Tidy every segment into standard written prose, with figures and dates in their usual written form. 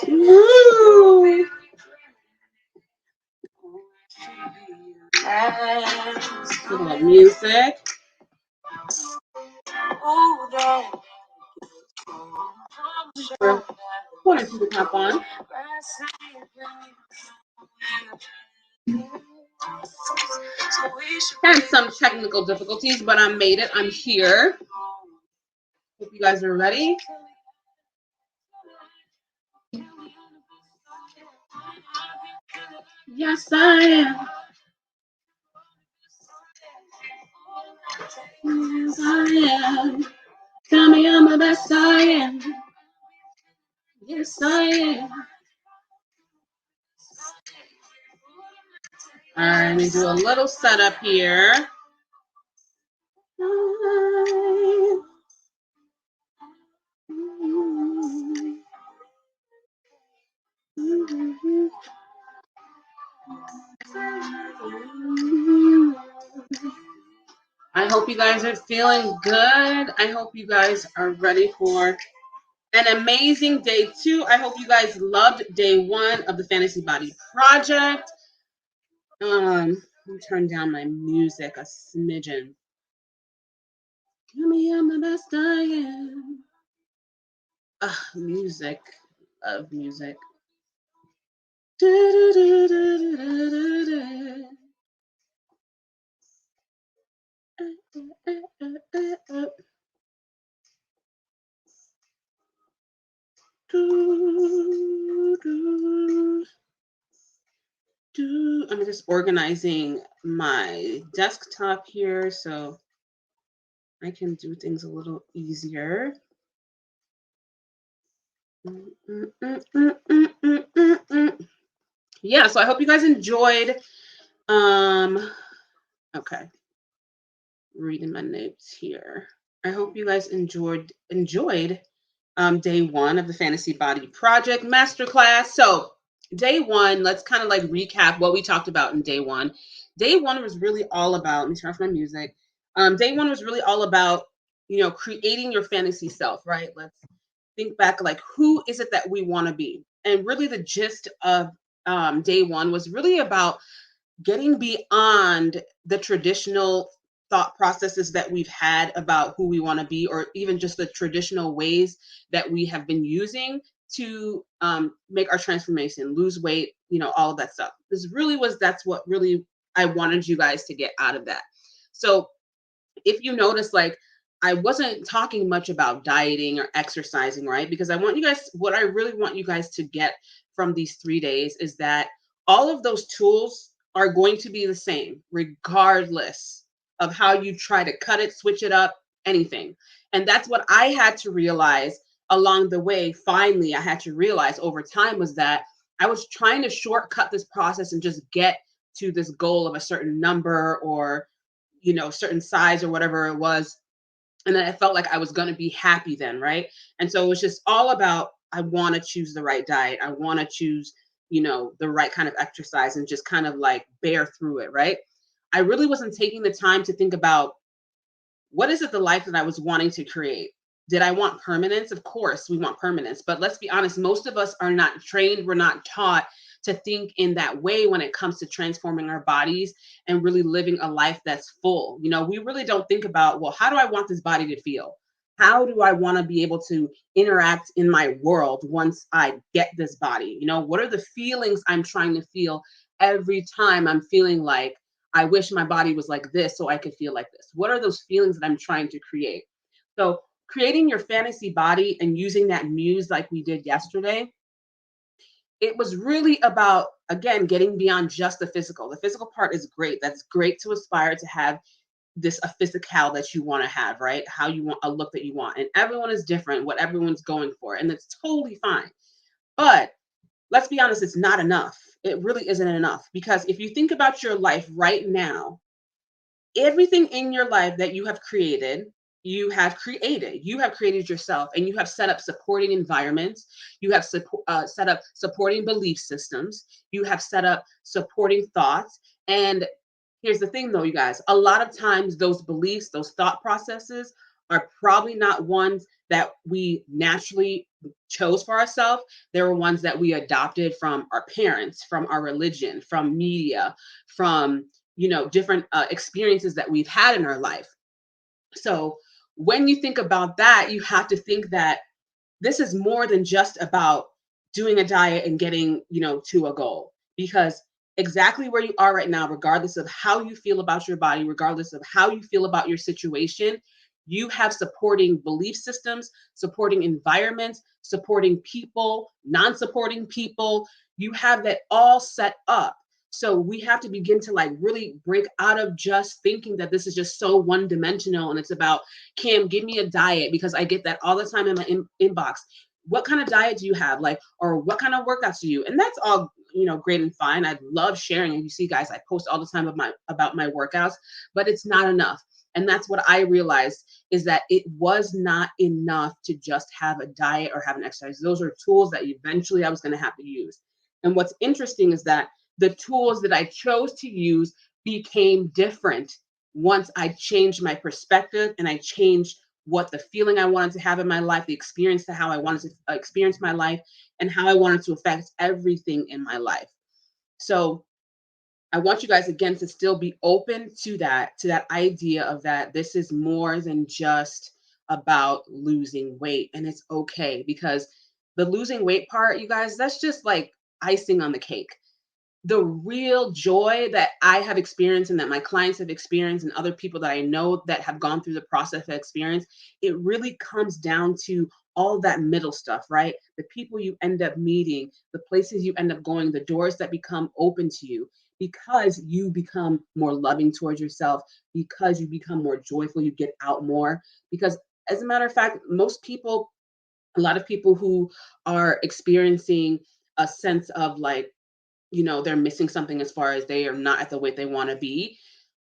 Woo! Little music. Wanted you to pop on. Had some technical difficulties, but I made it. I'm here. Hope you guys are ready. Yes, I am. Yes, I am. Tell me I'm the best I am. Yes, I am. All right, let me do a little setup here. I hope you guys are feeling good. I hope you guys are ready for an amazing day 2. I hope you guys loved day 1 of the Fantasy Body Project. Let me turn down my music a smidgen. Tell me I'm the best I am. Music. Love music. I'm just organizing my desktop here so I can do things a little easier. Yeah, so I hope you guys enjoyed. Okay. Reading my notes here. I hope you guys enjoyed day 1 of the Fantasy Body Project Masterclass. So day 1, let's kind of like recap what we talked about in day 1. Day 1 was really all about, let me turn off my music. Day 1 was really all about, creating your fantasy self, right? Let's think back, like, who is it that we want to be? And really the gist of day 1 was really about getting beyond the traditional thought processes that we've had about who we want to be, or even just the traditional ways that we have been using to make our transformation, lose weight, all of that stuff. That's what really I wanted you guys to get out of that. So if you notice, like, I wasn't talking much about dieting or exercising, right? Because what I really want you guys to get from these 3 days is that all of those tools are going to be the same, regardless of how you try to cut it, switch it up, anything. And that's what I had to realize along the way. Finally, I had to realize over time was that I was trying to shortcut this process and just get to this goal of a certain number or certain size or whatever it was. And then I felt like I was going to be happy then, right? And so it was just all about, I want to choose the right diet. I want to choose, the right kind of exercise and just kind of like bear through it, right? I really wasn't taking the time to think about, what is it the life that I was wanting to create? Did I want permanence? Of course, we want permanence. But let's be honest, most of us are not trained, we're not taught to think in that way when it comes to transforming our bodies and really living a life that's full. We really don't think about, well, how do I want this body to feel? How do I want to be able to interact in my world once I get this body? What are the feelings I'm trying to feel every time I'm feeling like, I wish my body was like this so I could feel like this? What are those feelings that I'm trying to create? So creating your fantasy body and using that muse like we did yesterday, it was really about, again, getting beyond just the physical. The physical part is great. That's great to aspire to have a physical that you want to have, right? How you want a look that you want. And everyone is different, what everyone's going for. And that's totally fine. But let's be honest, it's not enough. It really isn't enough. Because if you think about your life right now, everything in your life that you have created yourself, and you have set up supporting environments, you have set up supporting belief systems, you have set up supporting thoughts. And here's the thing though, you guys, a lot of times those beliefs, those thought processes are probably not ones that we naturally chose for ourselves, there were ones that we adopted from our parents, from our religion, from media, from different experiences that we've had in our life. So when you think about that, you have to think that this is more than just about doing a diet and getting, to a goal. Because exactly where you are right now, regardless of how you feel about your body, regardless of how you feel about your situation, you have supporting belief systems, supporting environments, supporting people, non-supporting people. You have that all set up. So we have to begin to like really break out of just thinking that this is just so one dimensional and it's about, Cam, give me a diet, because I get that all the time in my inbox. What kind of diet do you have? Like, or what kind of workouts do you? And that's all, great and fine. I love sharing. And you see, guys, I post all the time about my workouts, but it's not enough. And that's what I realized, is that it was not enough to just have a diet or have an exercise. Those are tools that eventually I was going to have to use. And what's interesting is that the tools that I chose to use became different once I changed my perspective and I changed what the feeling I wanted to have in my life, the experience to how I wanted to experience my life, and how I wanted to affect everything in my life. So I want you guys again to still be open to that idea of that this is more than just about losing weight. And it's okay, because the losing weight part, you guys, that's just like icing on the cake. The real joy that I have experienced and that my clients have experienced and other people that I know that have gone through the process of experience, it really comes down to all that middle stuff, right? The people you end up meeting, the places you end up going, the doors that become open to you because you become more loving towards yourself, because you become more joyful, you get out more. Because as a matter of fact, most people, a lot of people who are experiencing a sense of like, they're missing something as far as they are not at the weight they want to be.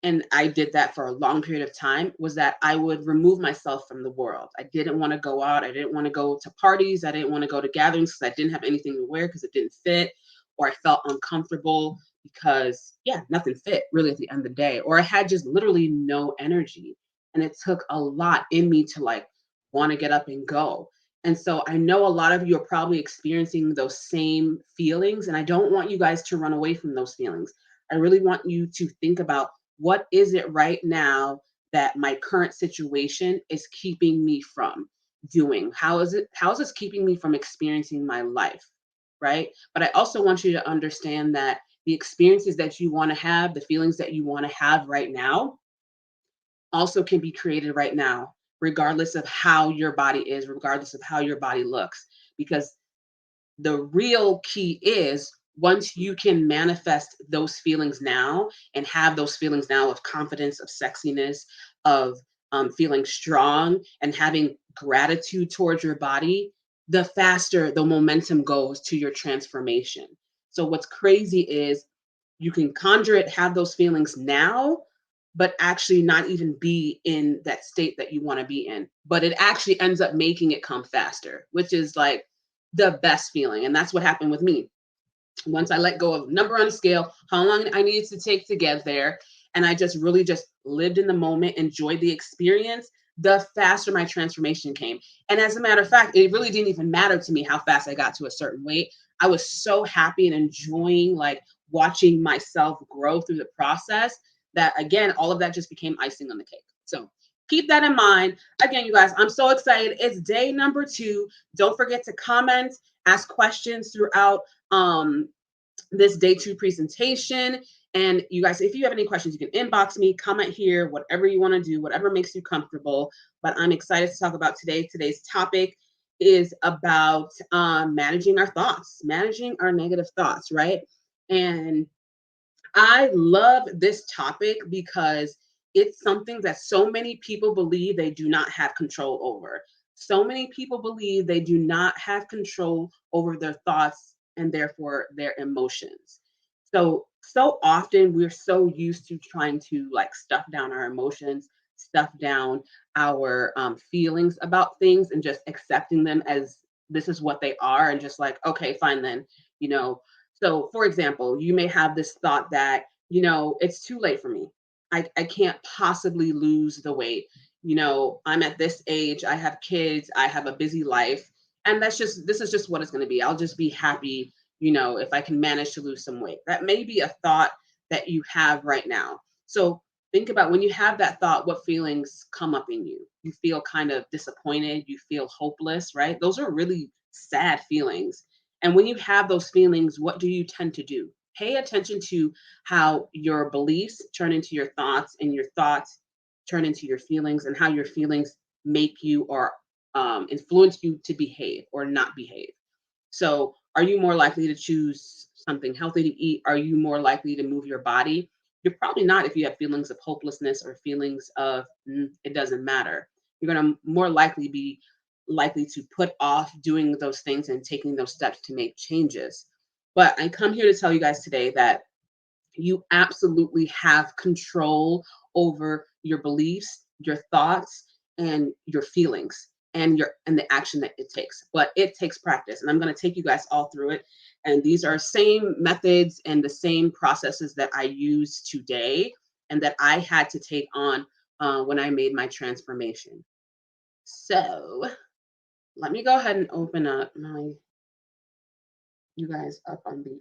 And I did that for a long period of time, was that I would remove myself from the world. I didn't want to go out. I didn't want to go to parties. I didn't want to go to gatherings because I didn't have anything to wear because it didn't fit, or I felt uncomfortable because, yeah, nothing fit really at the end of the day. Or I had just literally no energy. And it took a lot in me to like want to get up and go. And so I know a lot of you are probably experiencing those same feelings. And I don't want you guys to run away from those feelings. I really want you to think about, what is it right now that my current situation is keeping me from doing? How is this keeping me from experiencing my life? Right. But I also want you to understand that the experiences that you want to have, the feelings that you want to have right now, also can be created right now, regardless of how your body is, regardless of how your body looks. Because the real key is, once you can manifest those feelings now and have those feelings now of confidence, of sexiness, of feeling strong and having gratitude towards your body, the faster the momentum goes to your transformation. So what's crazy is, you can conjure it, have those feelings now, but actually not even be in that state that you want to be in. But it actually ends up making it come faster, which is like the best feeling. And that's what happened with me. Once I let go of number on a scale, how long I needed to take to get there, and I just really just lived in the moment, enjoyed the experience, the faster my transformation came. And as a matter of fact, it really didn't even matter to me how fast I got to a certain weight. I was so happy and enjoying like watching myself grow through the process, that again, all of that just became icing on the cake. So keep that in mind. Again, you guys, I'm so excited. It's day number 2. Don't forget to comment, ask questions throughout this day 2 presentation. And you guys, if you have any questions, you can inbox me, comment here, whatever you want to do, whatever makes you comfortable. But I'm excited to talk about today. Today's topic is about managing our thoughts, managing our negative thoughts, right? And I love this topic because it's something that so many people believe they do not have control over. So many people believe they do not have control over their thoughts and therefore their emotions. So often we're so used to trying to like stuff down our emotions, stuff down our feelings about things, and just accepting them as this is what they are, and just like, okay, fine then, you know, so, for example, you may have this thought that, it's too late for me. I can't possibly lose the weight. I'm at this age, I have kids, I have a busy life. And this is just what it's going to be. I'll just be happy, if I can manage to lose some weight. That may be a thought that you have right now. So think about when you have that thought, what feelings come up in you? You feel kind of disappointed, you feel hopeless, right? Those are really sad feelings. And when you have those feelings, what do you tend to do? Pay attention to how your beliefs turn into your thoughts and your thoughts turn into your feelings and how your feelings make you or influence you to behave or not behave. So, are you more likely to choose something healthy to eat? Are you more likely to move your body? You're probably not if you have feelings of hopelessness or feelings of it doesn't matter. You're going to more likely be likely to put off doing those things and taking those steps to make changes. But I come here to tell you guys today that you absolutely have control over your beliefs, your thoughts, and your feelings and the action that it takes. But it takes practice. And I'm going to take you guys all through it. And these are same methods and the same processes that I use today and that I had to take on when I made my transformation. So let me go ahead and open up my you guys up on the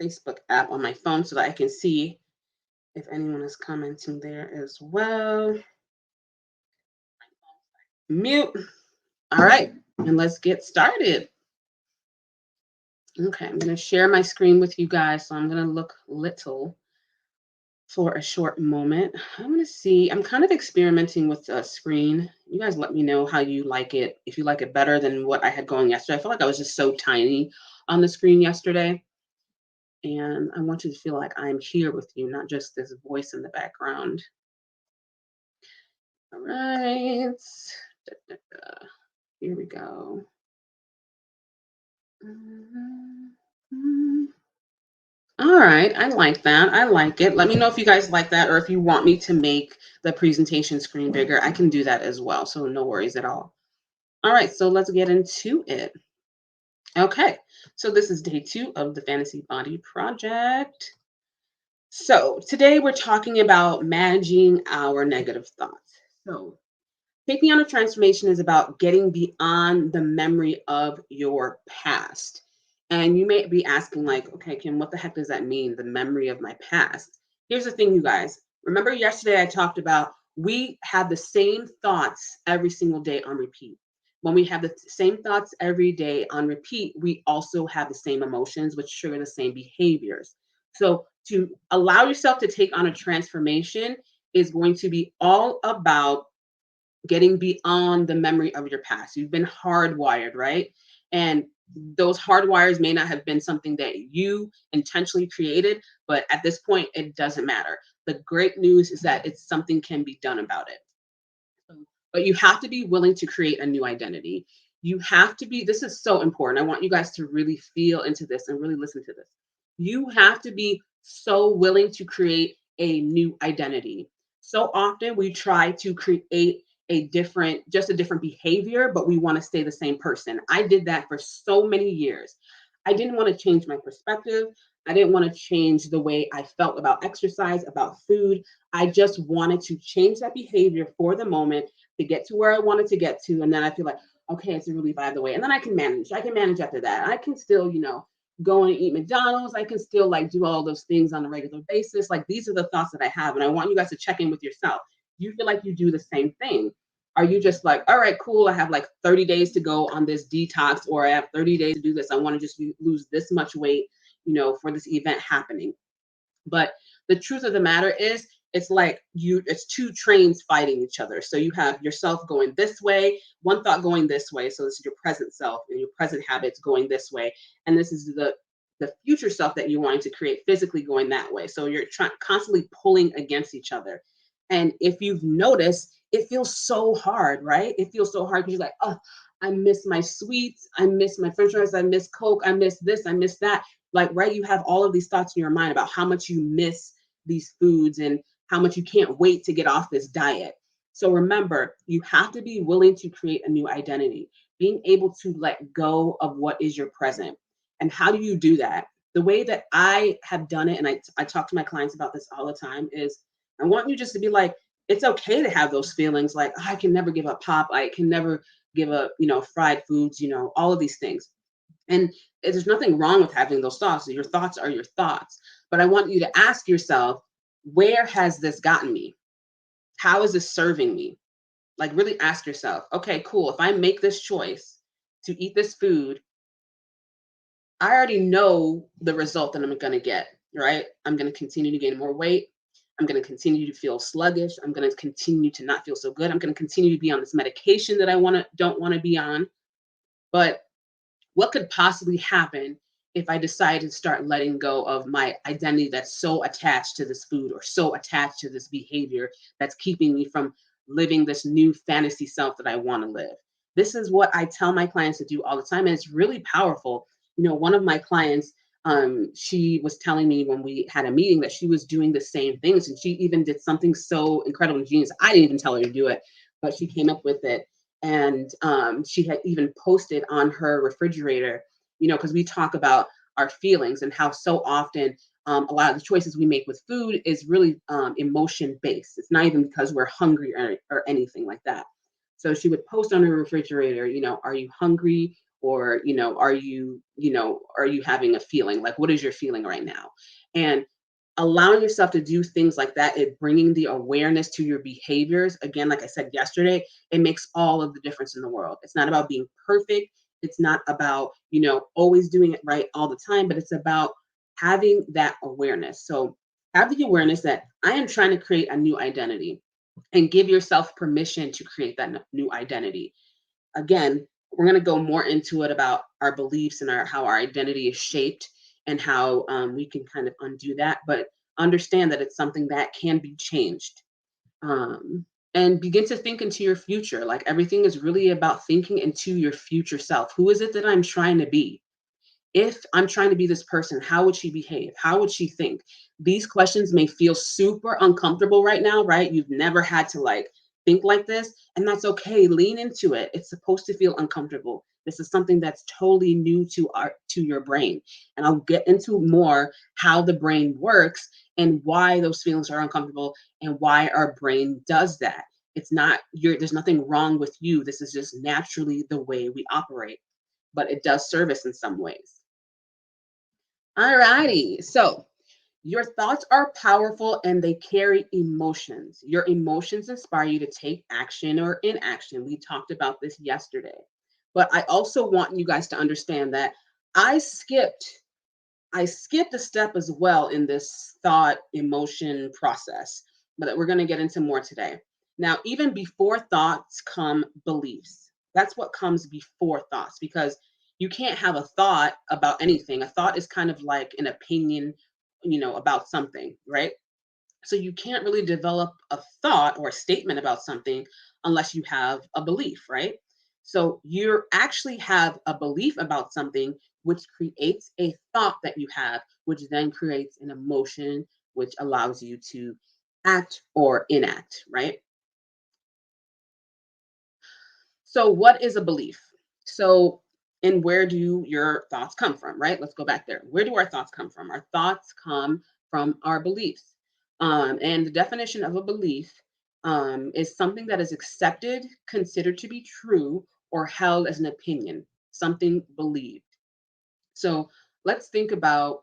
Facebook app on my phone so that I can see if anyone is commenting there as well. Mute. All right, and let's get started. Okay, I'm going to share my screen with you guys, so I'm going to look little for a short moment. I'm going to see, I'm kind of experimenting with a screen. You guys let me know how you like it, if you like it better than what I had going yesterday. I feel like I was just so tiny on the screen yesterday. And I want you to feel like I'm here with you, not just this voice in the background. All right. Da, da, da. Here we go. All right, I like that. I like it. Let me know if you guys like that or if you want me to make the presentation screen bigger. I can do that as well, so no worries at all. All right, so let's get into it. Okay, so this is day 2 of the Fantasy Body Project. So today we're talking about managing our negative thoughts. So taking on a transformation is about getting beyond the memory of your past. And you may be asking, like, okay, Kim, what the heck does that mean? The memory of my past. Here's the thing, you guys. Remember yesterday I talked about we have the same thoughts every single day on repeat. When we have the same thoughts every day on repeat, we also have the same emotions, which trigger the same behaviors. So to allow yourself to take on a transformation is going to be all about getting beyond the memory of your past. You've been hardwired, right? And those hardwires may not have been something that you intentionally created, but at this point, it doesn't matter. The great news is that it's something can be done about it. But you have to be willing to create a new identity. You have to be, this is so important. I want you guys to really feel into this and really listen to this. You have to be so willing to create a new identity. So often we try to create just a different behavior, but we want to stay the same person. I did that for so many years. I didn't want to change my perspective. I didn't want to change the way I felt about exercise, about food. I just wanted to change that behavior for the moment to get to where I wanted to get to. And then I feel like, okay, it's a relief out of the way. And then I can manage. I can manage after that. I can still, go and eat McDonald's. I can still like do all those things on a regular basis. Like these are the thoughts that I have. And I want you guys to check in with yourself. You feel like you do the same thing. Are you just like, all right, cool. I have like 30 days to go on this detox, or I have 30 days to do this. I want to just lose this much weight, for this event happening. But the truth of the matter is, it's two trains fighting each other. So you have yourself going this way, one thought going this way. So this is your present self and your present habits going this way. And this is the future self that you're wanting to create physically going that way. So you're constantly pulling against each other. And if you've noticed, it feels so hard, right? It feels so hard because you're like, oh, I miss my sweets. I miss my french fries. I miss Coke. I miss this. I miss that. Like, right, you have all of these thoughts in your mind about how much you miss these foods and how much you can't wait to get off this diet. So remember, you have to be willing to create a new identity, being able to let go of what is your present. And how do you do that? The way that I have done it, and I talk to my clients about this all the time, is I want you just to be like, it's okay to have those feelings like, oh, I can never give up pop. I can never give up, fried foods, all of these things. And there's nothing wrong with having those thoughts. Your thoughts are your thoughts. But I want you to ask yourself, where has this gotten me? How is this serving me? Like, really ask yourself, okay, cool. If I make this choice to eat this food, I already know the result that I'm going to get, right? I'm going to continue to gain more weight. I'm going to continue to feel sluggish. I'm going to continue to not feel so good. I'm going to continue to be on this medication that don't want to be on. But what could possibly happen if I decide to start letting go of my identity that's so attached to this food or so attached to this behavior that's keeping me from living this new fantasy self that I want to live? This is what I tell my clients to do all the time, and it's really powerful. One of my clients, she was telling me when we had a meeting that she was doing the same things, and she even did something so incredible and genius. I didn't even tell her to do it, but she came up with it, and she had even posted on her refrigerator, because we talk about our feelings and how so often a lot of the choices we make with food is really emotion based. It's not even because we're hungry or anything like that. So she would post on her refrigerator, are you hungry? Or, are you having a feeling? Like, what is your feeling right now? And allowing yourself to do things like that, it bringing the awareness to your behaviors. Again, like I said yesterday, it makes all of the difference in the world. It's not about being perfect. It's not about, always doing it right all the time, but it's about having that awareness. So have the awareness that I am trying to create a new identity, and give yourself permission to create that new identity. Again, we're going to go more into it about our beliefs and how our identity is shaped, and how we can kind of undo that. But understand that it's something that can be changed. And begin to think into your future. Like, everything is really about thinking into your future self. Who is it that I'm trying to be? If I'm trying to be this person, how would she behave? How would she think? These questions may feel super uncomfortable right now, right? You've never had to think like this, and that's okay. Lean into it. It's supposed to feel uncomfortable. This is something that's totally new to your brain. And I'll get into more how the brain works and why those feelings are uncomfortable and why our brain does that. It's not there's nothing wrong with you. This is just naturally the way we operate, but it does serve us in some ways. All righty. So your thoughts are powerful and they carry emotions. Your emotions inspire you to take action or inaction. We talked about this yesterday. But I also want you guys to understand that I skipped I skipped a step as well in this thought emotion process, but that we're going to get into more today. Now, even before thoughts come beliefs. That's what comes before thoughts, because you can't have a thought about anything. A thought is kind of like an opinion, about something, right? So you can't really develop a thought or a statement about something unless you have a belief, right? So you actually have a belief about something, which creates a thought that you have, which then creates an emotion, which allows you to act or enact, right? So what is a belief? So, and where do your thoughts come from, right? Let's go back there. Where do our thoughts come from? Our thoughts come from our beliefs. And the definition of a belief is something that is accepted, considered to be true, or held as an opinion, something believed. So let's think about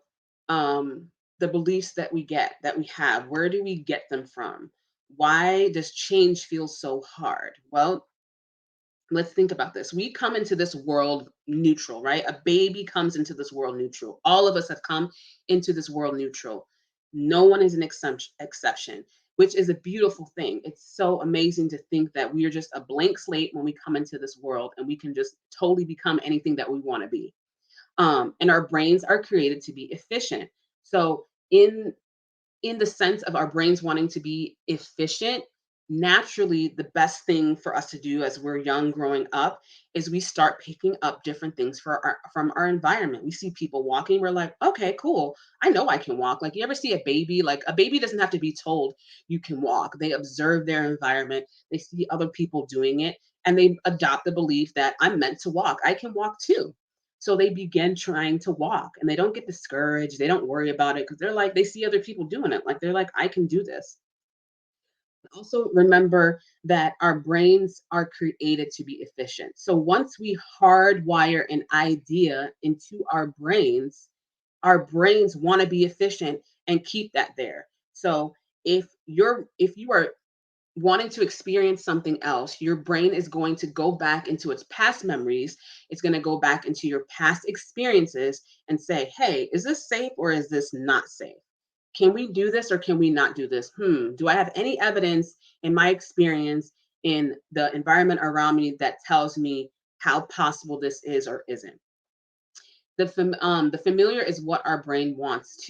the beliefs that that we have. Where do we get them from? Why does change feel so hard? Well, let's think about this. We come into this world neutral, right? A baby comes into this world neutral. All of us have come into this world neutral. No one is an exception, which is a beautiful thing. It's so amazing to think that we are just a blank slate when we come into this world, and we can just totally become anything that we want to be. And our brains are created to be efficient. So in the sense of our brains wanting to be efficient, naturally, the best thing for us to do as we're young growing up is we start picking up different things from our environment. We see people walking, we're like, okay, cool. I know I can walk. Like, you ever see a baby? Like, a baby doesn't have to be told you can walk. They observe their environment, they see other people doing it, and they adopt the belief that I'm meant to walk. I can walk too. So they begin trying to walk, and they don't get discouraged. They don't worry about it because they're like, they see other people doing it. Like, they're like, I can do this. Also, remember that our brains are created to be efficient. So once we hardwire an idea into our brains want to be efficient and keep that there. So if you are wanting to experience something else, your brain is going to go back into its past memories. It's going to go back into your past experiences and say, hey, is this safe or is this not safe? Can we do this or can we not do this? Do I have any evidence in my experience in the environment around me that tells me how possible this is or isn't? The familiar is what our brain wants,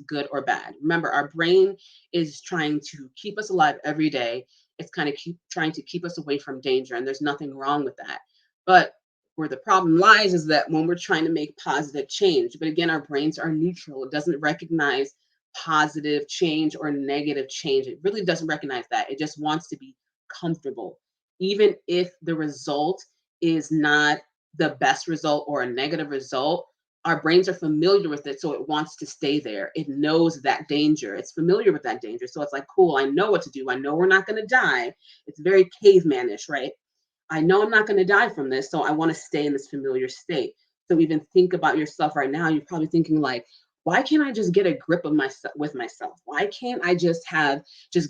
good or bad. Remember, our brain is trying to keep us alive every day. It's kind of keep trying to keep us away from danger, and there's nothing wrong with that. But where the problem lies is that when we're trying to make positive change, but again, our brains are neutral. It doesn't recognize positive change or negative change. It really doesn't recognize that. It just wants to be comfortable, even if the result is not the best result or a negative result. Our brains are familiar with it, so it wants to stay there. It knows that danger. It's familiar with that danger. So it's like, cool, I know what to do. I know we're not going to die. It's very cavemanish, right? I know I'm not going to die from this, so I want to stay in this familiar state. So even think about yourself right now. You're probably thinking like, why can't I just get a grip of myself with myself? Why can't I just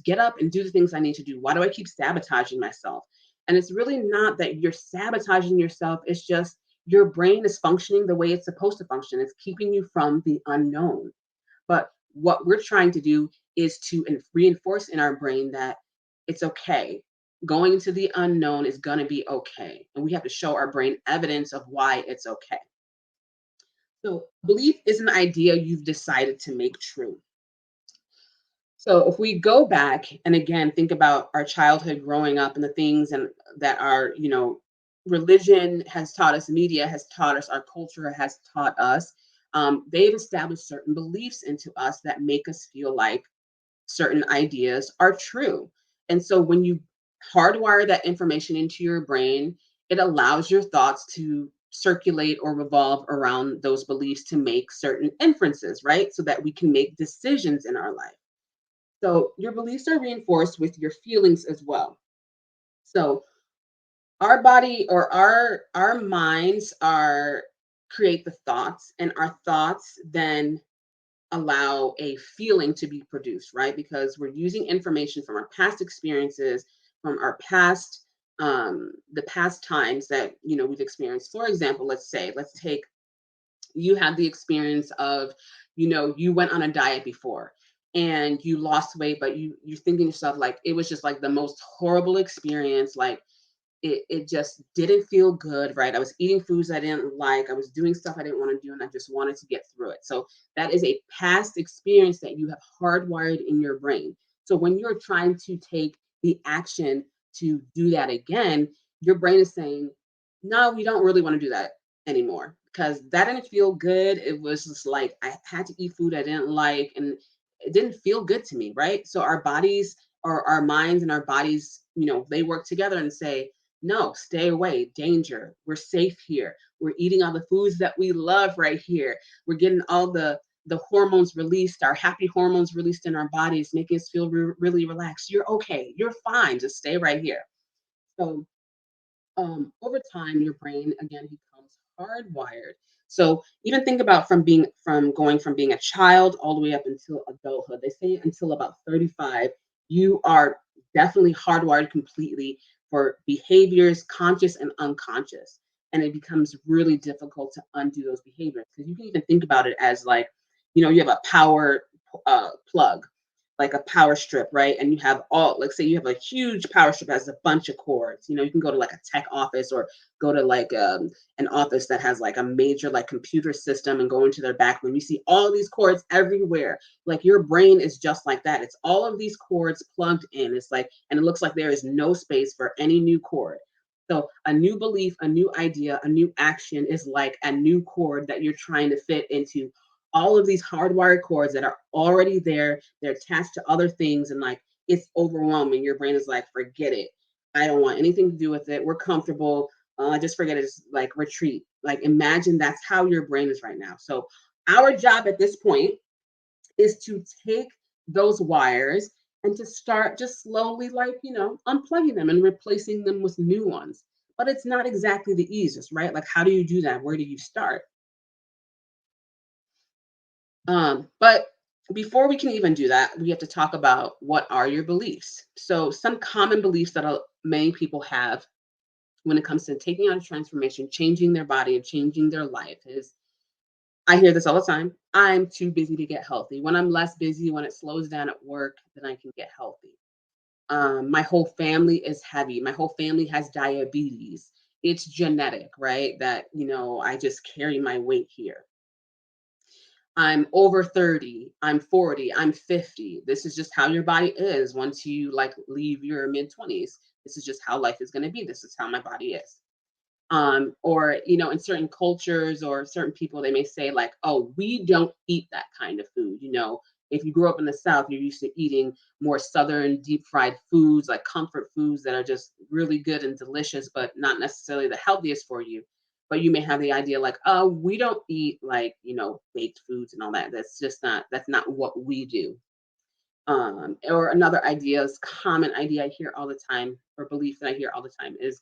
get up and do the things I need to do? Why do I keep sabotaging myself? And it's really not that you're sabotaging yourself. It's just your brain is functioning the way it's supposed to function. It's keeping you from the unknown. But what we're trying to do is to reinforce in our brain that it's okay. Going into the unknown is going to be okay. And we have to show our brain evidence of why it's okay. So, belief is an idea you've decided to make true. So, if we go back and again think about our childhood growing up and the things and that are, religion has taught us, media has taught us, our culture has taught us, they've established certain beliefs into us that make us feel like certain ideas are true. And so when you hardwire that information into your brain, it allows your thoughts to circulate or revolve around those beliefs to make certain inferences, right? So that we can make decisions in our life. So your beliefs are reinforced with your feelings as well. So our body or our minds are create the thoughts and our thoughts then allow a feeling to be produced, right? Because we're using information from our past experiences, from our past, the past times that we've experienced. For example, let's take you had the experience of, you went on a diet before and you lost weight, but you're thinking to yourself like it was just like the most horrible experience, like it just didn't feel good, right? I was eating foods I didn't like. I was doing stuff I didn't want to do, and I just wanted to get through it. So that is a past experience that you have hardwired in your brain. So when you're trying to take the action to do that again, your brain is saying, no, we don't really want to do that anymore because that didn't feel good. It was just like I had to eat food I didn't like, and it didn't feel good to me, right? So our bodies or our minds and our bodies, they work together and say, no, stay away, danger. We're safe here. We're eating all the foods that we love right here. We're getting all the hormones released, our happy hormones released in our bodies, making us feel really relaxed. You're okay. You're fine. Just stay right here. So over time, your brain again becomes hardwired. So even think about from being a child all the way up until adulthood. They say until about 35, you are definitely hardwired completely for behaviors, conscious and unconscious. And it becomes really difficult to undo those behaviors because you can even think about it as like, you have a power plug, like a power strip, right? And you have like say you have a huge power strip that has a bunch of cords. You can go to like a tech office or go to like an office that has like a major like computer system and go into their back room. You see all these cords everywhere. Like your brain is just like that. It's all of these cords plugged in. It's like, and it looks like there is no space for any new cord. So a new belief, a new idea, a new action is like a new cord that you're trying to fit into all of these hardwired cords that are already there. They're attached to other things, and like it's overwhelming. Your brain is like, forget it. I don't want anything to do with it. We're comfortable. Just forget it. Just like retreat. Like imagine that's how your brain is right now. So our job at this point is to take those wires and to start just slowly, like, unplugging them and replacing them with new ones. But it's not exactly the easiest, right? Like, how do you do that? Where do you start? But before we can even do that, we have to talk about what are your beliefs. So, some common beliefs that many people have when it comes to taking on a transformation, changing their body, and changing their life is, I hear this all the time: I'm too busy to get healthy. When I'm less busy, when it slows down at work, then I can get healthy. My whole family is heavy. My whole family has diabetes. It's genetic, right? That, I just carry my weight here. I'm over 30, I'm 40, I'm 50. This is just how your body is once you like leave your mid 20s. This is just how life is going to be. This is how my body is. Or, in certain cultures or certain people, they may say, like, oh, we don't eat that kind of food. If you grew up in the South, you're used to eating more Southern deep fried foods, like comfort foods that are just really good and delicious, but not necessarily the healthiest for you. But you may have the idea like, oh, we don't eat, like, baked foods and all that. That's not what we do. Or another idea is common idea I hear all the time, or belief that I hear all the time is,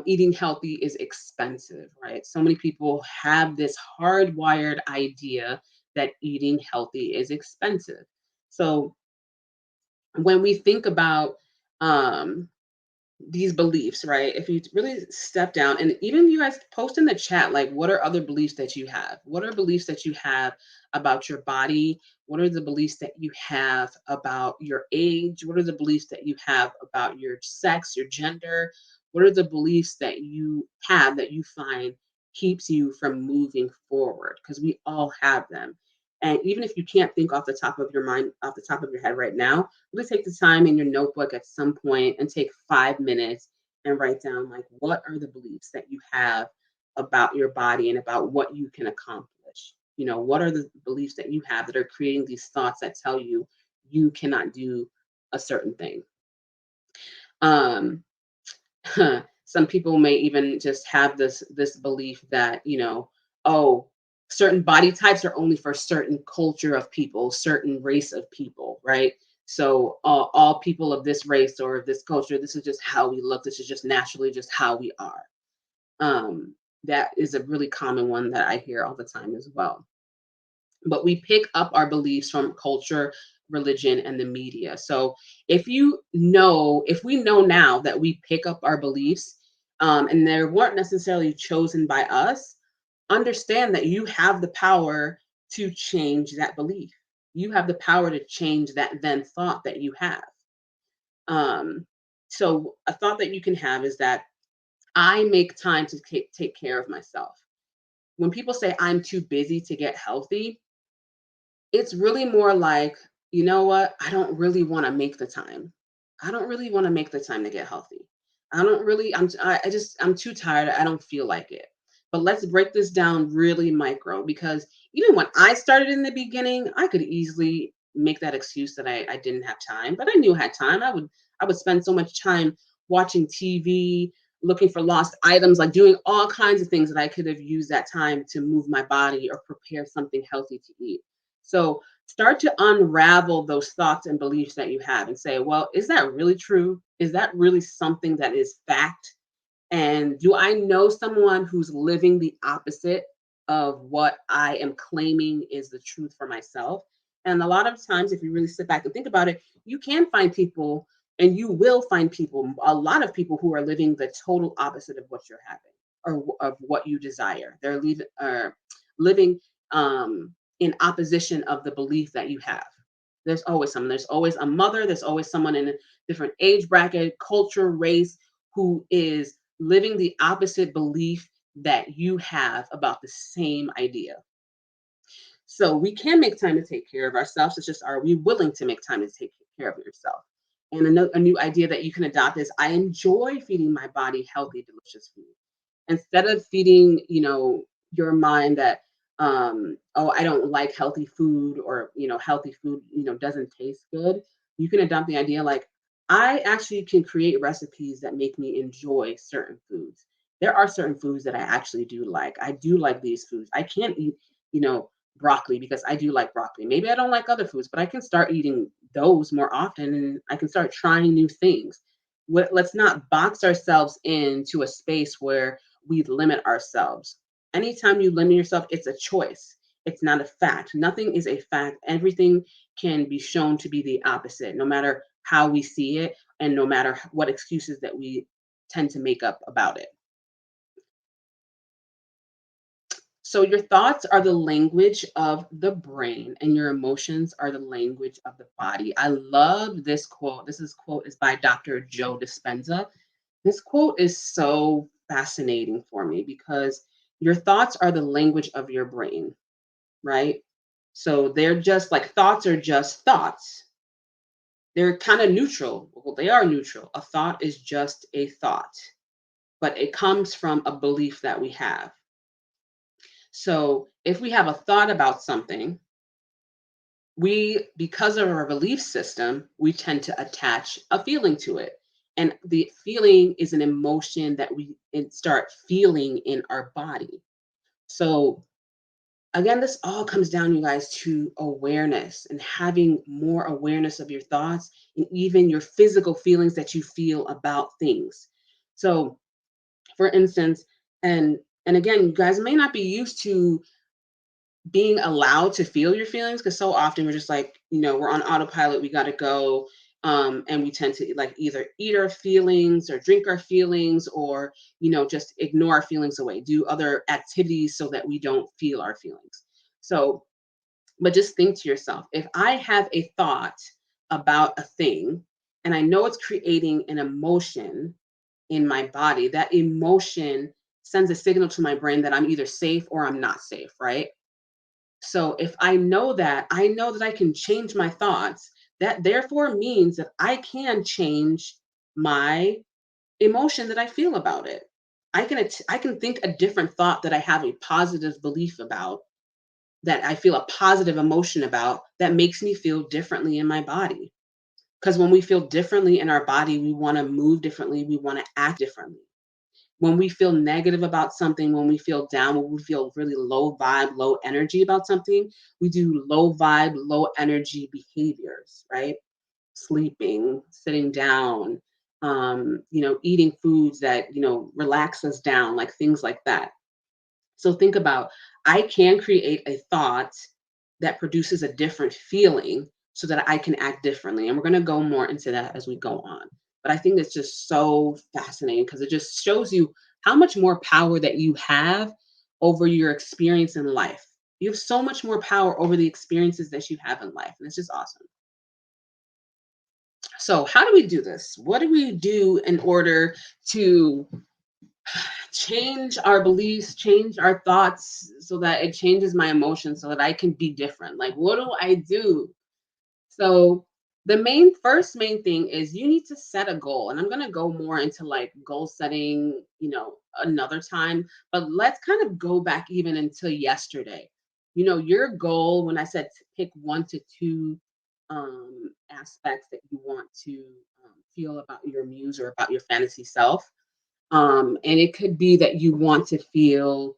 eating healthy is expensive, right? So many people have this hardwired idea that eating healthy is expensive. So when we think about, um, these beliefs, right? If you really step down, and even you guys post in the chat, like, what are other beliefs that you have? What are beliefs that you have about your body? What are the beliefs that you have about your age? What are the beliefs that you have about your sex, your gender? What are the beliefs that you have that you find keeps you from moving forward? Because we all have them. And even if you can't think off the top of your mind, off the top of your head right now, really take the time in your notebook at some point and take 5 minutes and write down, like, what are the beliefs that you have about your body and about what you can accomplish. What are the beliefs that you have that are creating these thoughts that tell you you cannot do a certain thing. um some people may even just have this belief that, oh, certain body types are only for certain culture of people, certain race of people, right? So all people of this race or of this culture, this is just how we look, this is just naturally just how we are. That is a really common one that I hear all the time as well. But we pick up our beliefs from culture, religion, and the media. So if we know now that we pick up our beliefs, and they weren't necessarily chosen by us, understand that you have the power to change that belief. You have the power to change that then thought that you have. Um, so a thought that you can have is that I make time to take care of myself. When people say I'm too busy to get healthy, it's really more like, you know what? I don't really want to make the time. I don't really want to make the time to get healthy. I don't really, I just, I'm too tired. I don't feel like it. But let's break this down really micro, because even when I started in the beginning, I could easily make that excuse that I didn't have time, but I knew I had time. I would spend so much time watching TV, looking for lost items, like doing all kinds of things that I could have used that time to move my body or prepare something healthy to eat. So start to unravel those thoughts and beliefs that you have and say, well, is that really true? Is that really something that is fact? And do I know someone who's living the opposite of what I am claiming is the truth for myself? And a lot of times, if you really sit back and think about it, you can find people, and you will find people, a lot of people who are living the total opposite of what you're having, or of what you desire. They're living in opposition of the belief that you have. There's always someone. There's always a mother. There's always someone in a different age bracket, culture, race, who is living the opposite belief that you have about the same idea. So we can make time to take care of ourselves. It's just, are we willing to make time to take care of yourself? And a new idea that you can adopt is, I enjoy feeding my body healthy, delicious food. Instead of feeding, your mind that, oh, I don't like healthy food, or, healthy food, doesn't taste good. You can adopt the idea like, I actually can create recipes that make me enjoy certain foods. There are certain foods that I actually do like. I do like these foods. I can't eat, broccoli because I do like broccoli. Maybe I don't like other foods, but I can start eating those more often and I can start trying new things. Let's not box ourselves into a space where we limit ourselves. Anytime you limit yourself, it's a choice. It's not a fact. Nothing is a fact. Everything can be shown to be the opposite, no matter how we see it and no matter what excuses that we tend to make up about it. So your thoughts are the language of the brain and your emotions are the language of the body. I love this quote. Quote is by Dr. Joe Dispenza. This quote is so fascinating for me because your thoughts are the language of your brain, right? So they're just like thoughts are just thoughts. They're kind of neutral. Well, they are neutral. A thought is just a thought, but it comes from a belief that we have. So if we have a thought about something, because of our belief system, we tend to attach a feeling to it. And the feeling is an emotion that start feeling in our body. So again, this all comes down, you guys, to awareness and having more awareness of your thoughts and even your physical feelings that you feel about things. So, for instance, and again, you guys may not be used to being allowed to feel your feelings because so often we're just like, we're on autopilot, we got to go. And we tend to like either eat our feelings or drink our feelings or, just ignore our feelings away, do other activities so that we don't feel our feelings. So, but just think to yourself, if I have a thought about a thing and I know it's creating an emotion in my body, that emotion sends a signal to my brain that I'm either safe or I'm not safe, right? So if I know that I can change my thoughts, that therefore means that I can change my emotion that I feel about it. I can think a different thought that I have a positive belief about, that I feel a positive emotion about, that makes me feel differently in my body. Because when we feel differently in our body, we want to move differently, we want to act differently. When we feel negative about something, when we feel down, when we feel really low vibe, low energy about something, we do low vibe, low energy behaviors, right? Sleeping, sitting down, eating foods that, relax us down, like things like that. So think about, I can create a thought that produces a different feeling so that I can act differently. And we're going to go more into that as we go on. But I think it's just so fascinating because it just shows you how much more power that you have over your experience in life. You have so much more power over the experiences that you have in life. And it's just awesome. So, how do we do this? What do we do in order to change our beliefs, change our thoughts so that it changes my emotions so that I can be different? Like, what do I do? So, the first main thing is you need to set a goal. And I'm going to go more into like goal setting, another time, but let's kind of go back even until yesterday. Your goal, when I said to pick 1 to 2 aspects that you want to feel about your muse or about your fantasy self, and it could be that you want to feel,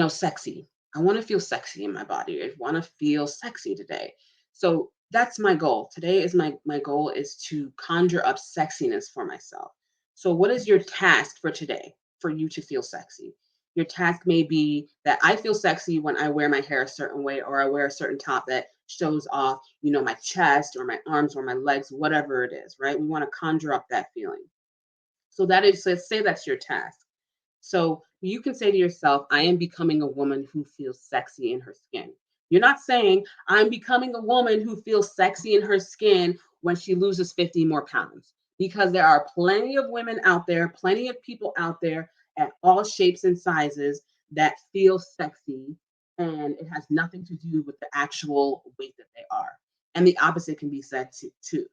sexy. I want to feel sexy in my body. I want to feel sexy today. So that's my goal. Today is my goal is to conjure up sexiness for myself. So what is your task for today for you to feel sexy? Your task may be that I feel sexy when I wear my hair a certain way or I wear a certain top that shows off, my chest or my arms or my legs, whatever it is, right? We want to conjure up that feeling. So that is, let's say that's your task. So you can say to yourself, I am becoming a woman who feels sexy in her skin. You're not saying, I'm becoming a woman who feels sexy in her skin when she loses 50 more pounds. Because there are plenty of women out there, plenty of people out there at all shapes and sizes that feel sexy. And it has nothing to do with the actual weight that they are. And the opposite can be said too.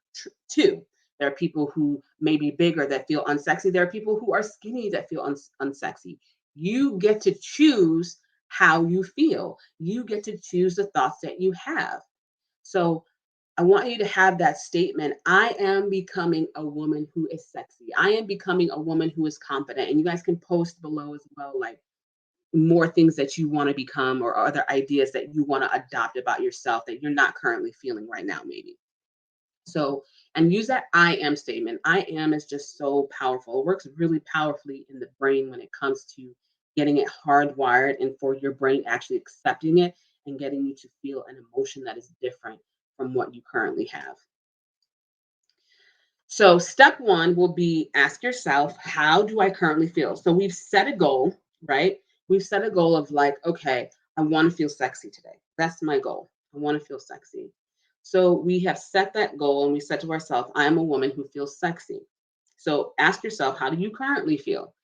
There are people who may be bigger that feel unsexy. There are people who are skinny that feel unsexy. You get to choose how you feel. You get to choose the thoughts that you have. So I want you to have that statement. I am becoming a woman who is sexy. I am becoming a woman who is confident. And you guys can post below as well, like, more things that you want to become or other ideas that you want to adopt about yourself that you're not currently feeling right now, maybe. So, and use that I am statement. I am is just so powerful. It works really powerfully in the brain when it comes to getting it hardwired and for your brain actually accepting it and getting you to feel an emotion that is different from what you currently have. So, step one will be ask yourself, how do I currently feel? So, we've set a goal, right? We've set a goal of like, okay, I want to feel sexy today. That's my goal. I want to feel sexy. So, we have set that goal and we said to ourselves, I am a woman who feels sexy. So, ask yourself, how do you currently feel?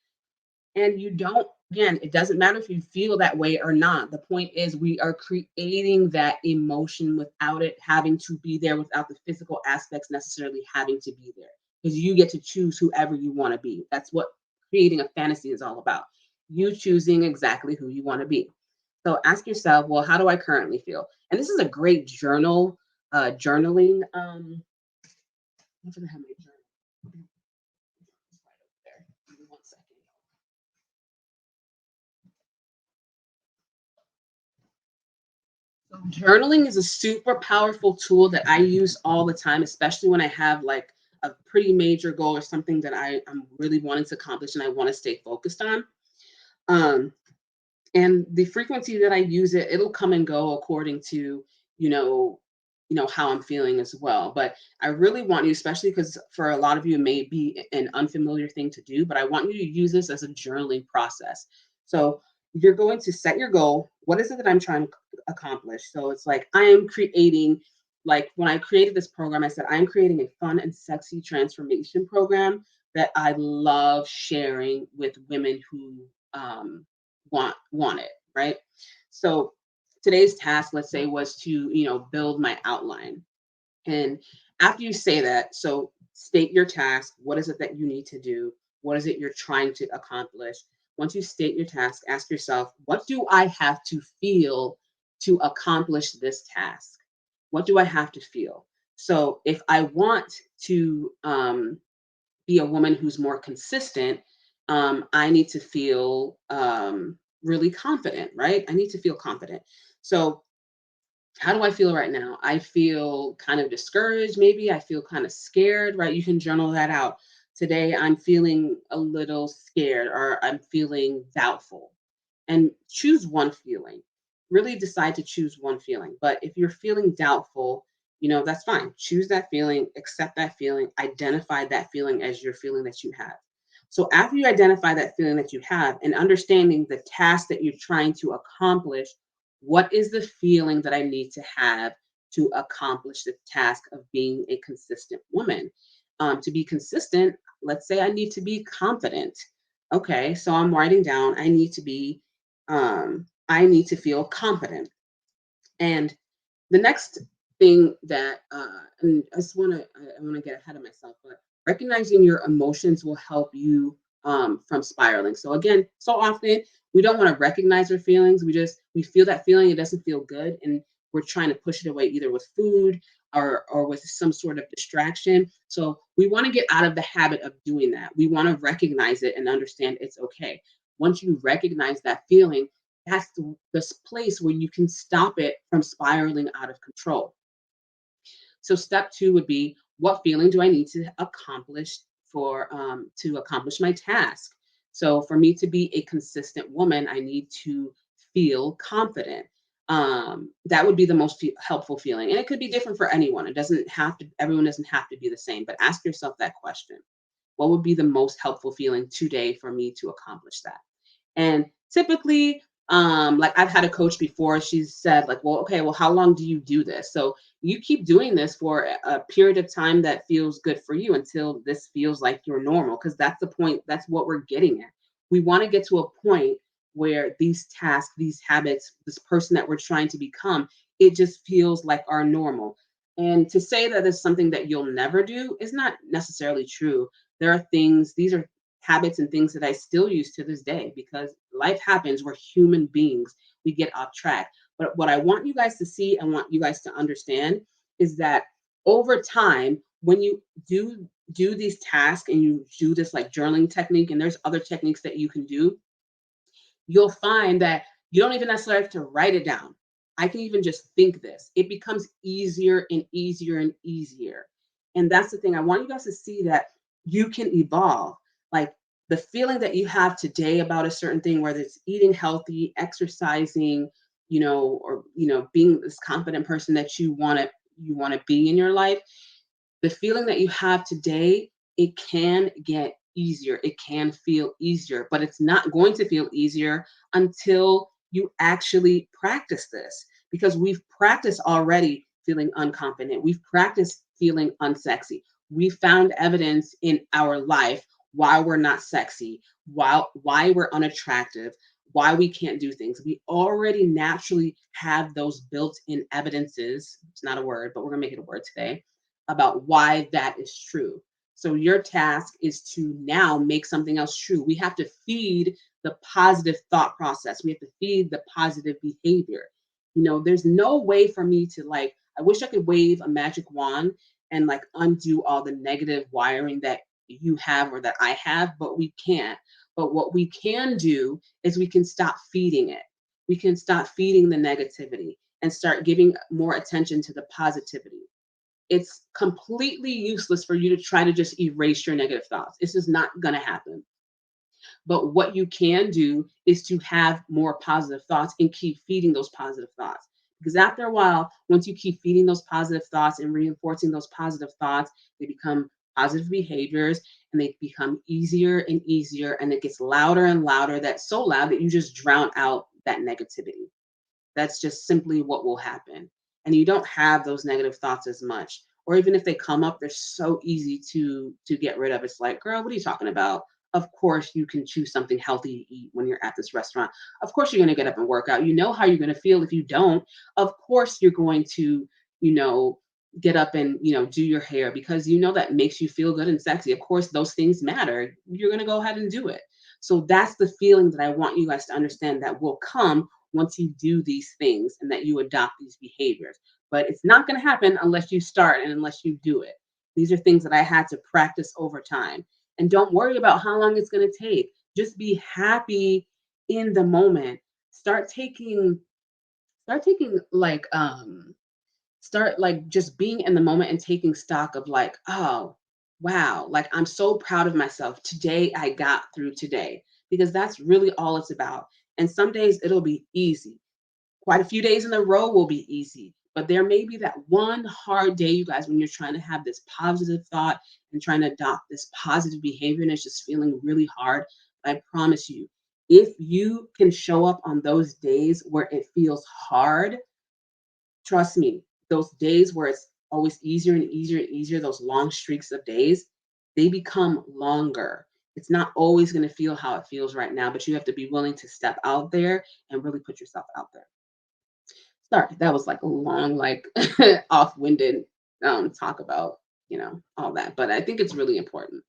And you don't, again, it doesn't matter if you feel that way or not. The point is, we are creating that emotion without it having to be there, without the physical aspects necessarily having to be there. Because you get to choose whoever you want to be. That's what creating a fantasy is all about. You choosing exactly who you want to be. So ask yourself, well, how do I currently feel? And this is a great journaling. I'm gonna have my journal. It's right over there. Give me 1 second. So journaling is a super powerful tool that I use all the time, especially when I have like a pretty major goal or something that I'm really wanting to accomplish and I want to stay focused on. Um, and the frequency that I use it, it'll come and go according to, you know, how I'm feeling as well. But I really want you, especially because for a lot of you, it may be an unfamiliar thing to do, but I want you to use this as a journaling process. So you're going to set your goal. What is it that I'm trying to accomplish? So it's like I am creating, like when I created this program, I said I'm creating a fun and sexy transformation program that I love sharing with women who want it, right? So today's task, let's say, was to build my outline. And after you say that, so state your task. What is it that you need to do? What is it you're trying to accomplish? Once you state your task, ask yourself, what do I have to feel to accomplish this task? What do I have to feel? So if I want to be a woman who's more consistent, I need to feel really confident, right? I need to feel confident. So, how do I feel right now? I feel kind of discouraged, maybe. I feel kind of scared, right? You can journal that out. Today, I'm feeling a little scared or I'm feeling doubtful. And choose one feeling. Really decide to choose one feeling. But if you're feeling doubtful, that's fine. Choose that feeling, accept that feeling, identify that feeling as your feeling that you have. So after you identify that feeling that you have and understanding the task that you're trying to accomplish, what is the feeling that I need to have to accomplish the task of being a consistent woman? To be consistent, let's say I need to be confident. Okay, so I'm writing down I need to feel confident. And the next thing that and I want to get ahead of myself, but recognizing your emotions will help you from spiraling. So again, so often we don't want to recognize our feelings. We feel that feeling, it doesn't feel good, and we're trying to push it away either with food or with some sort of distraction. So we want to get out of the habit of doing that. We want to recognize it and understand it's okay. Once you recognize that feeling, that's this place where you can stop it from spiraling out of control. So step two would be, what feeling do I need to accomplish to accomplish my task? So for me to be a consistent woman, I need to feel confident. That would be the most helpful feeling, and it could be different for anyone. It doesn't have to. Everyone doesn't have to be the same. But ask yourself that question: what would be the most helpful feeling today for me to accomplish that? And typically, like I've had a coach before, she said, like, well, okay, well, how long do you do this? So you keep doing this for a period of time that feels good for you until this feels like you're normal, because that's the point, that's what we're getting at. We want to get to a point where these tasks, these habits, this person that we're trying to become, it just feels like our normal. And to say that it's something that you'll never do is not necessarily true. There are things, these are habits and things that I still use to this day because life happens. We're human beings. We get off track. But what I want you guys to see and want you guys to understand is that over time, when you do these tasks and you do this like journaling technique, and there's other techniques that you can do, you'll find that you don't even necessarily have to write it down. I can even just think this. It becomes easier and easier and easier. And that's the thing. I want you guys to see that you can evolve. Like the feeling that you have today about a certain thing, whether it's eating healthy, exercising, or being this confident person that you want to be in your life, the feeling that you have today, it can get easier. It can feel easier, but it's not going to feel easier until you actually practice this, because we've practiced already feeling unconfident. We've practiced feeling unsexy. We found evidence in our life why we're not sexy, why we're unattractive, why we can't do things. We already naturally have those built-in evidences. It's not a word, but we're gonna make it a word today about why that is true. So your task is to now make something else true. We have to feed the positive thought process. We have to feed the positive behavior. There's no way for me to I wish I could wave a magic wand and undo all the negative wiring that you have or that I have, but we can't. But what we can do is we can stop feeding it. We can stop feeding the negativity and start giving more attention to the positivity. It's completely useless for you to try to just erase your negative thoughts. This is not going to happen. But what you can do is to have more positive thoughts and keep feeding those positive thoughts. Because after a while, once you keep feeding those positive thoughts and reinforcing those positive thoughts, they become positive behaviors and they become easier and easier. And it gets louder and louder. That's so loud that you just drown out that negativity. That's just simply what will happen. And you don't have those negative thoughts as much. Or even if they come up, they're so easy to get rid of. It's like, girl, what are you talking about? Of course, you can choose something healthy to eat when you're at this restaurant. Of course, you're going to get up and work out. You know how you're going to feel if you don't. Of course, you're going to, you know, get up and, do your hair because you know that makes you feel good and sexy. Of course, those things matter. You're going to go ahead and do it. So that's the feeling that I want you guys to understand that will come once you do these things and that you adopt these behaviors. But it's not going to happen unless you start and unless you do it. These are things that I had to practice over time. And don't worry about how long it's going to take. Just be happy in the moment. Start taking start taking like start just being in the moment and taking stock of oh, wow, I'm so proud of myself. Today I got through today because that's really all it's about. And some days it'll be easy. Quite a few days in a row will be easy, but there may be that one hard day, you guys, when you're trying to have this positive thought and trying to adopt this positive behavior and it's just feeling really hard. I promise you, if you can show up on those days where it feels hard, trust me, those days where it's always easier and easier and easier, those long streaks of days, they become longer. It's not always going to feel how it feels right now, but you have to be willing to step out there and really put yourself out there. Sorry, that was like a long, off-winded talk about, all that. But I think it's really important.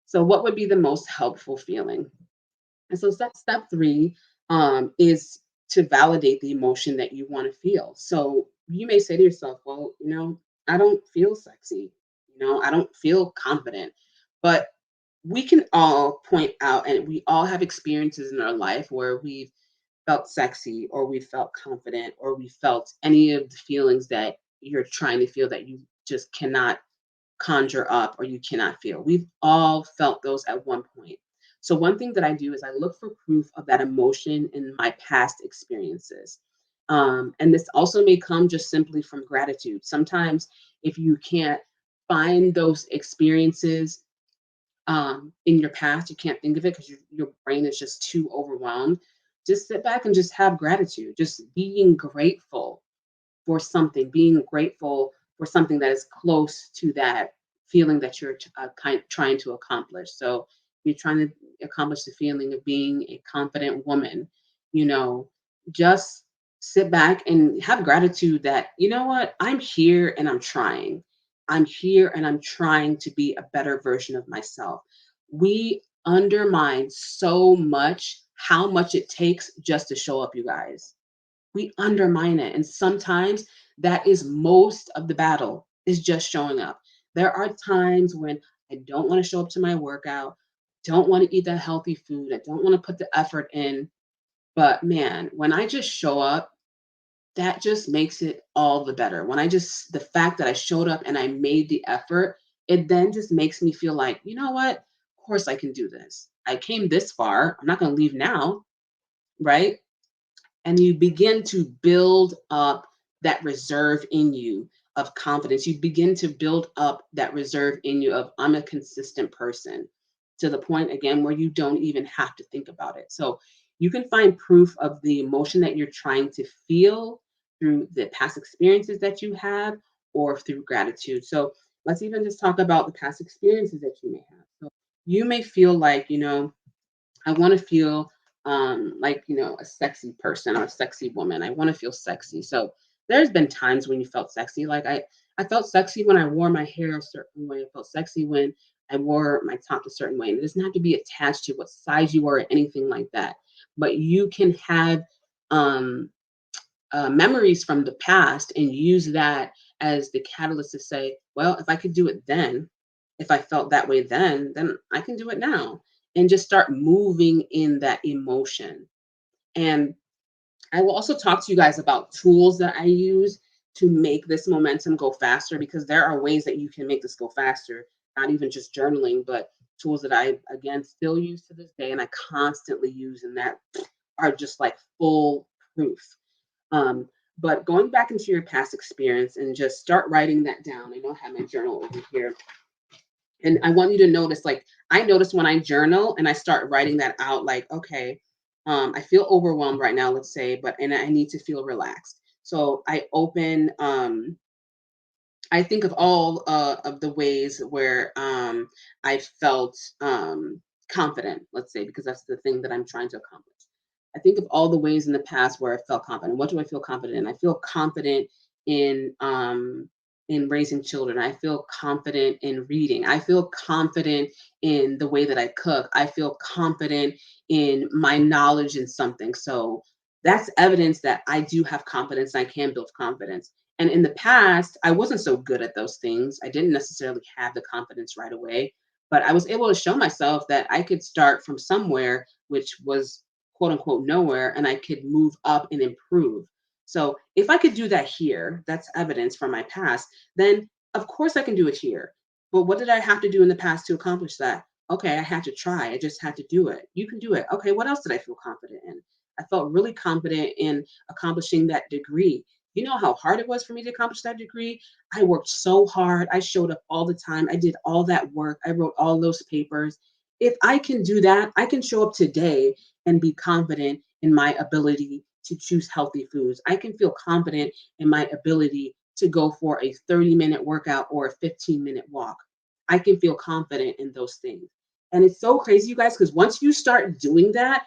So, what would be the most helpful feeling? And so, step three is to validate the emotion that you want to feel. So, you may say to yourself, well, I don't feel sexy. I don't feel confident. But we can all point out, and we all have experiences in our life where we've felt sexy or we felt confident or we felt any of the feelings that you're trying to feel that you just cannot conjure up or you cannot feel. We've all felt those at one point. So one thing that I do is I look for proof of that emotion in my past experiences. And this also may come just simply from gratitude. Sometimes if you can't find those experiences in your past, you can't think of it because your brain is just too overwhelmed. Just sit back and just have gratitude, just being grateful for something, being grateful for something that is close to that feeling that you're trying to accomplish. So you're trying to accomplish the feeling of being a confident woman, you know, just sit back and have gratitude that, you know what, I'm here and I'm trying. I'm here and I'm trying to be a better version of myself. We undermine so much how much it takes just to show up, you guys. We undermine it. And sometimes that is most of the battle is just showing up. There are times when I don't want to show up to my workout, don't want to eat that healthy food, I don't want to put the effort in. But man, when I just show up, that just makes it all the better. When I just, the fact that I showed up and I made the effort, it then just makes me feel like, you know what? Of course I can do this. I came this far. I'm not going to leave now. Right. And you begin to build up that reserve in you of confidence. You begin to build up that reserve in you of I'm a consistent person, to the point again where you don't even have to think about it. So you can find proof of the emotion that you're trying to feel through the past experiences that you have or through gratitude. So let's even just talk about the past experiences that you may have. So you may feel like, I want to feel like, a sexy person or a sexy woman. I want to feel sexy. So there's been times when you felt sexy. Like I felt sexy when I wore my hair a certain way. I felt sexy when I wore my top a certain way. And it doesn't have to be attached to what size you were or anything like that. But you can have um, memories from the past and use that as the catalyst to say, well, if I could do it then, if I felt that way then I can do it now. And just start moving in that emotion. And I will also talk to you guys about tools that I use to make this momentum go faster, because there are ways that you can make this go faster, not even just journaling, but tools that I, again, still use to this day and I constantly use, and that are just like full proof. Um, but going back into your past experience and just start writing that down. I know I have my journal over here. And I want you to notice, like, I notice when I journal and I start writing that out, like, okay, I feel overwhelmed right now, let's say, and I need to feel relaxed. So I think of all of the ways where I felt confident, let's say, because that's the thing that I'm trying to accomplish. I think of all the ways in the past where I felt confident. What do I feel confident in? I feel confident in raising children. I feel confident in reading. I feel confident in the way that I cook. I feel confident in my knowledge in something. So that's evidence that I do have confidence and I can build confidence. And in the past, I wasn't so good at those things. I didn't necessarily have the confidence right away, but I was able to show myself that I could start from somewhere, which was quote unquote nowhere, and I could move up and improve. So if I could do that here, that's evidence from my past, then of course I can do it here. But what did I have to do in the past to accomplish that? Okay, I had to try. I just had to do it. You can do it. Okay, what else did I feel confident in? I felt really confident in accomplishing that degree. You know how hard it was for me to accomplish that degree? I worked so hard. I showed up all the time. I did all that work. I wrote all those papers. If I can do that, I can show up today and be confident in my ability to choose healthy foods. I can feel confident in my ability to go for a 30-minute workout or a 15-minute walk. I can feel confident in those things. And it's so crazy, you guys, because once you start doing that,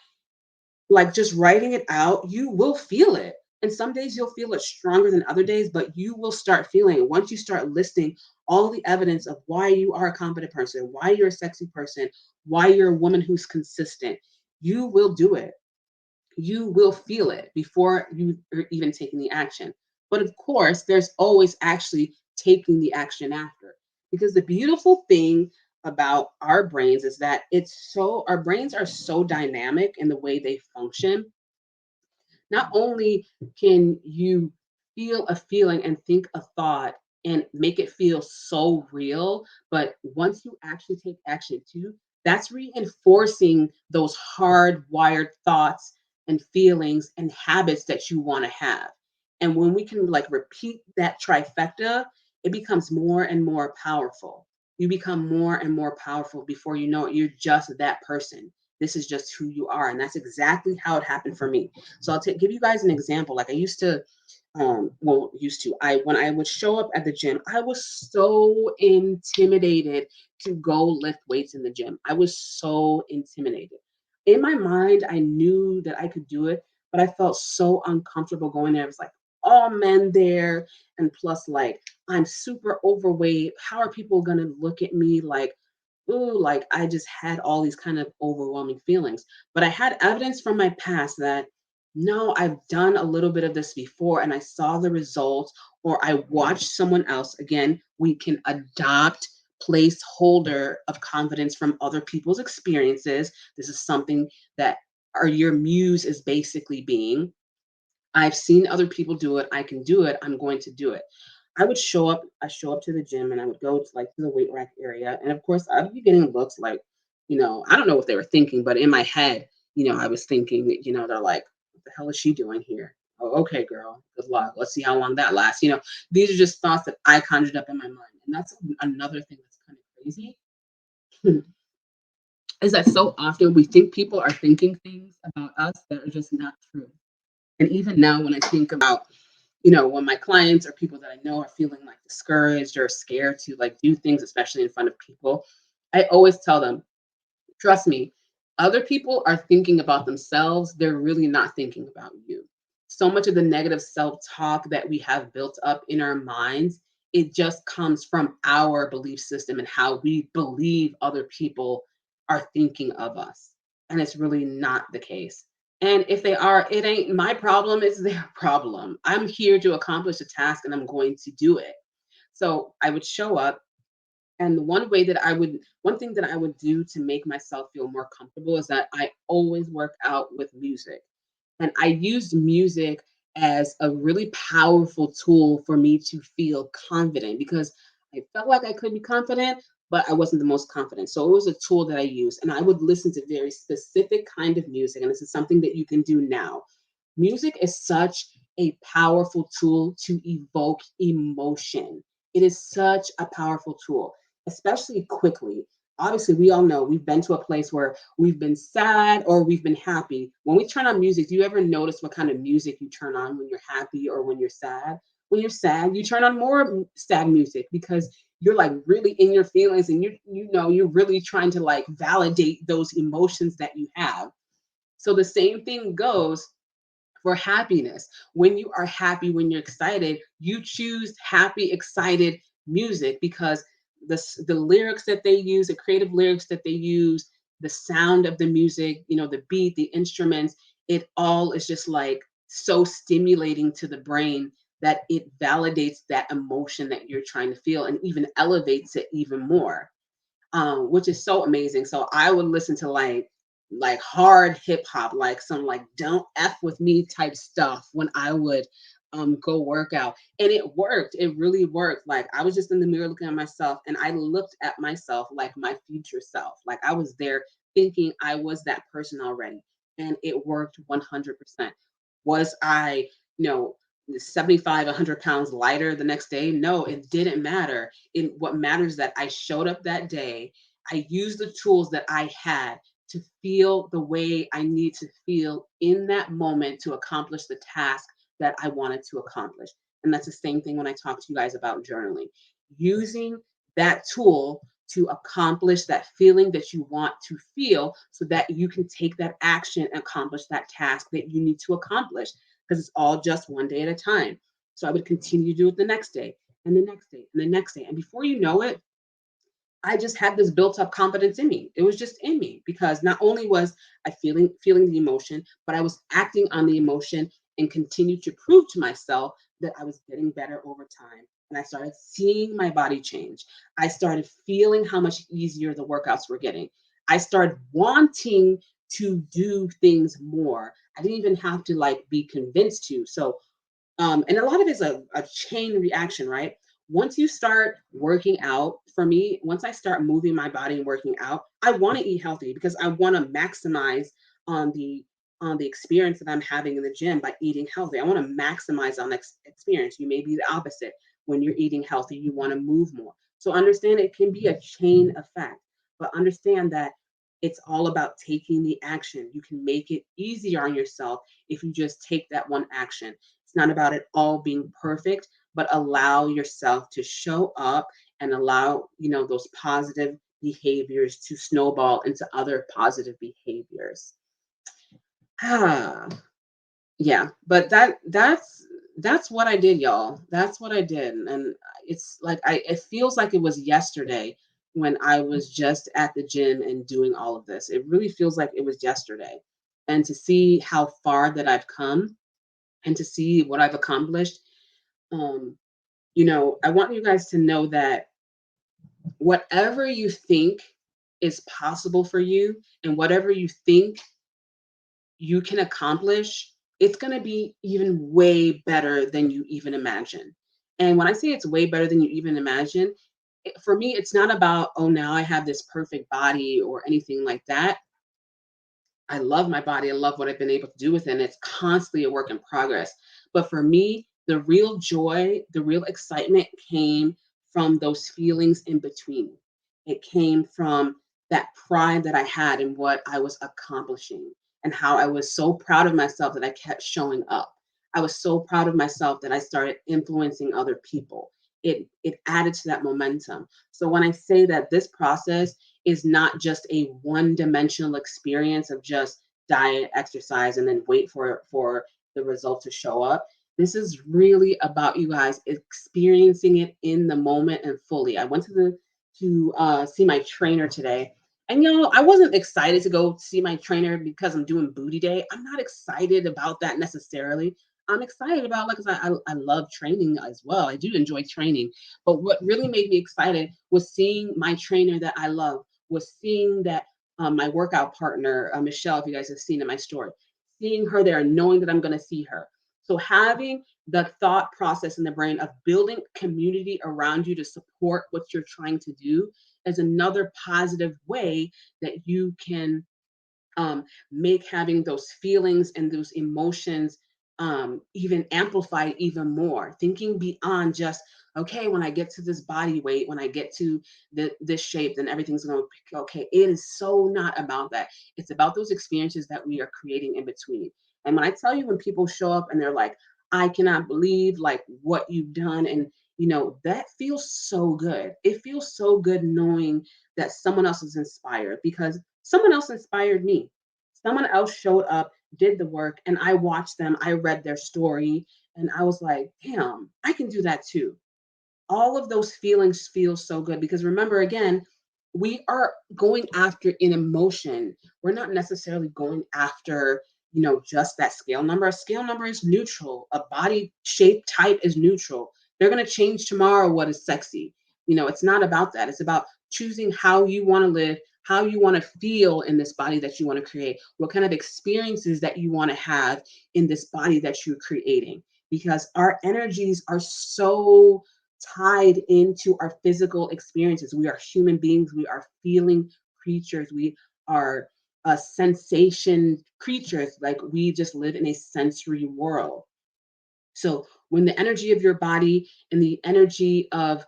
like just writing it out, you will feel it. And some days you'll feel it stronger than other days, but you will start feeling it once you start listing all the evidence of why you are a confident person, why you're a sexy person, why you're a woman who's consistent. You will do it. You will feel it before you are even taking the action. But of course, there's always actually taking the action after. Because the beautiful thing about our brains is that our brains are so dynamic in the way they function. Not only can you feel a feeling and think a thought and make it feel so real, but once you actually take action too, that's reinforcing those hardwired thoughts and feelings and habits that you want to have. And when we can like repeat that trifecta, it becomes more and more powerful. You become more and more powerful before you know it. You're just that person. This is just who you are. And that's exactly how it happened for me. So give you guys an example. Like I used to, I when I would show up at the gym, I was so intimidated to go lift weights in the gym. I was so intimidated. In my mind, I knew that I could do it, but I felt so uncomfortable going there. It was like all men there, and plus, like I'm super overweight. How are people gonna look at me like? Ooh, like I just had all these kind of overwhelming feelings. But I had evidence from my past that no, I've done a little bit of this before and I saw the results, or I watched someone else. Again, we can adopt placeholder of confidence from other people's experiences. This is something that or your muse is basically being, I've seen other people do it. I can do it. I'm going to do it. I show up to the gym and I would go to like to the weight rack area. And of course I'd be getting looks like, I don't know what they were thinking, but in my head, I was thinking, they're like, what the hell is she doing here? Oh, okay, girl, good luck. Let's see how long that lasts. These are just thoughts that I conjured up in my mind. And that's another thing that's kind of crazy is that so often we think people are thinking things about us that are just not true. And even now, when I think about, when my clients or people that I know are feeling like discouraged or scared to like do things, especially in front of people, I always tell them, trust me, other people are thinking about themselves. They're really not thinking about you. So much of the negative self talk that we have built up in our minds, it just comes from our belief system and how we believe other people are thinking of us. And it's really not the case. And if they are, it ain't my problem, it's their problem. I'm here to accomplish a task and I'm going to do it. So I would show up, and one thing that I would do to make myself feel more comfortable is that I always work out with music. And I used music as a really powerful tool for me to feel confident because I felt like I could be confident, but I wasn't the most confident. So it was a tool that I used. And I would listen to very specific kind of music. And this is something that you can do now. Music is such a powerful tool to evoke emotion. It is such a powerful tool, especially quickly. Obviously, we all know we've been to a place where we've been sad or we've been happy. When we turn on music, do you ever notice what kind of music you turn on when you're happy or when you're sad? When you're sad, you turn on more sad music because you're like really in your feelings and you're really trying to like validate those emotions that you have. So the same thing goes for happiness. When you are happy, when you're excited, you choose happy, excited music because the lyrics that they use, the creative lyrics that they use, the sound of the music, the beat, the instruments, it all is just like so stimulating to the brain that it validates that emotion that you're trying to feel and even elevates it even more, which is so amazing. So I would listen to like hard hip hop, like some like don't F with me type stuff when I would go work out. And it worked. It really worked. Like I was just in the mirror looking at myself and I looked at myself like my future self. Like I was there thinking I was that person already. And it worked 100%. Was I, you know, 75, 100 pounds lighter the next day? No, it didn't matter. What matters is that I showed up that day. I used the tools that I had to feel the way I need to feel in that moment to accomplish the task that I wanted to accomplish. And that's the same thing when I talk to you guys about journaling. Using that tool to accomplish that feeling that you want to feel so that you can take that action and accomplish that task that you need to accomplish because it's all just one day at a time. So I would continue to do it the next day and the next day and the next day. And before you know it, I just had this built up confidence in me. It was just in me because not only was I feeling the emotion, but I was acting on the emotion and continued to prove to myself that I was getting better over time. And I started seeing my body change. I started feeling how much easier the workouts were getting. I started wanting to do things more. I didn't even have to like be convinced to. So and a lot of it is a chain reaction, right? Once you start working out, for me, once I start moving my body and working out, I want to eat healthy because I want to maximize on the experience that I'm having in the gym by eating healthy. I want to maximize on experience. You may be the opposite. When you're eating healthy, you want to move more. So understand it can be a chain effect, but understand that it's all about taking the action. You can make it easier on yourself if you just take that one action. It's not about it all being perfect, but allow yourself to show up and allow, those positive behaviors to snowball into other positive behaviors. Ah, yeah, but that's what I did, y'all. That's what I did. And it's like it feels like it was yesterday when I was just at the gym and doing all of this. It really feels like it was yesterday. And to see how far that I've come and to see what I've accomplished, um, I want you guys to know that whatever you think is possible for you and whatever you think you can accomplish, it's going to be even way better than you even imagine. And when I say it's way better than you even imagine, for me, it's not about, oh, now I have this perfect body or anything like that. I love my body. I love what I've been able to do with it. And it's constantly a work in progress. But for me, the real joy, the real excitement came from those feelings in between. It came from that pride that I had in what I was accomplishing and how I was so proud of myself that I kept showing up. I was so proud of myself that I started influencing other people. It added to that momentum. So when I say that this process is not just a one-dimensional experience of just diet, exercise, and then wait for the result to show up. This is really about you guys experiencing it in the moment and fully. I went to see my trainer today, and I wasn't excited to go see my trainer because I'm doing booty day. I'm not excited about that necessarily. I'm excited about, like, 'cause I love training as well. I do enjoy training, but what really made me excited was seeing my trainer that I love, was seeing that my workout partner, Michelle, if you guys have seen in my story, seeing her there, knowing that I'm going to see her. So having the thought process in the brain of building community around you to support what you're trying to do is another positive way that you can make having those feelings and those emotions even amplified even more. Thinking beyond just, okay, when I get to this body weight, when I get to this shape, then everything's going to be okay. It is so not about that. It's about those experiences that we are creating in between. And when I tell you, when people show up and they're like, I cannot believe like what you've done, and that feels so good. It feels so good knowing that someone else is inspired, because someone else inspired me. Someone else showed up, did the work, and I watched them. I read their story, and I was like, damn, I can do that too. All of those feelings feel so good because remember, again, we are going after an emotion. We're not necessarily going after, just that scale number. A scale number is neutral. A body shape type is neutral. They're going to change tomorrow what is sexy. It's not about that. It's about choosing how you want to live, how you want to feel in this body that you want to create, what kind of experiences that you want to have in this body that you're creating. Because our energies are so tied into our physical experiences. We are human beings, we are feeling creatures, we are sensation creatures. Like, we just live in a sensory world. So when the energy of your body and the energy of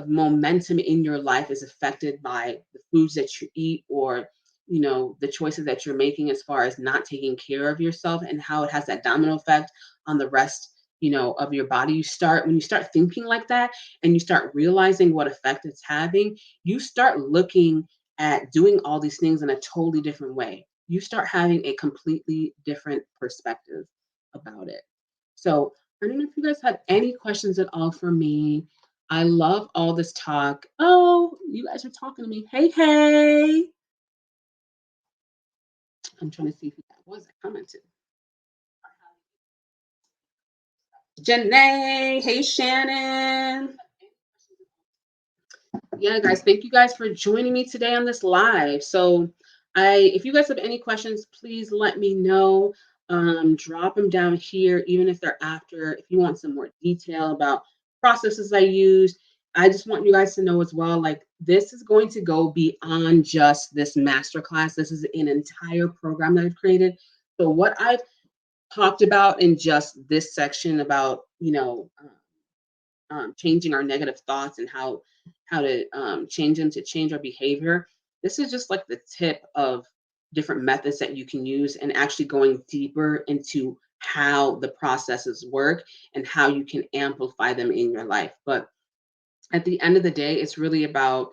momentum in your life is affected by the foods that you eat, or the choices that you're making as far as not taking care of yourself, and how it has that domino effect on the rest of your body, when you start thinking like that, and you start realizing what effect it's having, you start looking at doing all these things in a totally different way. You start having a completely different perspective about it. So I don't know if you guys had any questions at all for me. I love all this talk. Oh, you guys are talking to me. Hey, hey. I'm trying to see who that was that commented. Janae. Hey, Shannon. Yeah, guys, thank you guys for joining me today on this live. So if you guys have any questions, please let me know. Drop them down here, even if they're after. If you want some more detail about processes I use, I just want you guys to know as well, like, this is going to go beyond just this masterclass. This is an entire program that I've created. So what I've talked about in just this section about, changing our negative thoughts and how to change them to change our behavior. This is just like the tip of different methods that you can use, and actually going deeper into how the processes work and how you can amplify them in your life. But at the end of the day, it's really about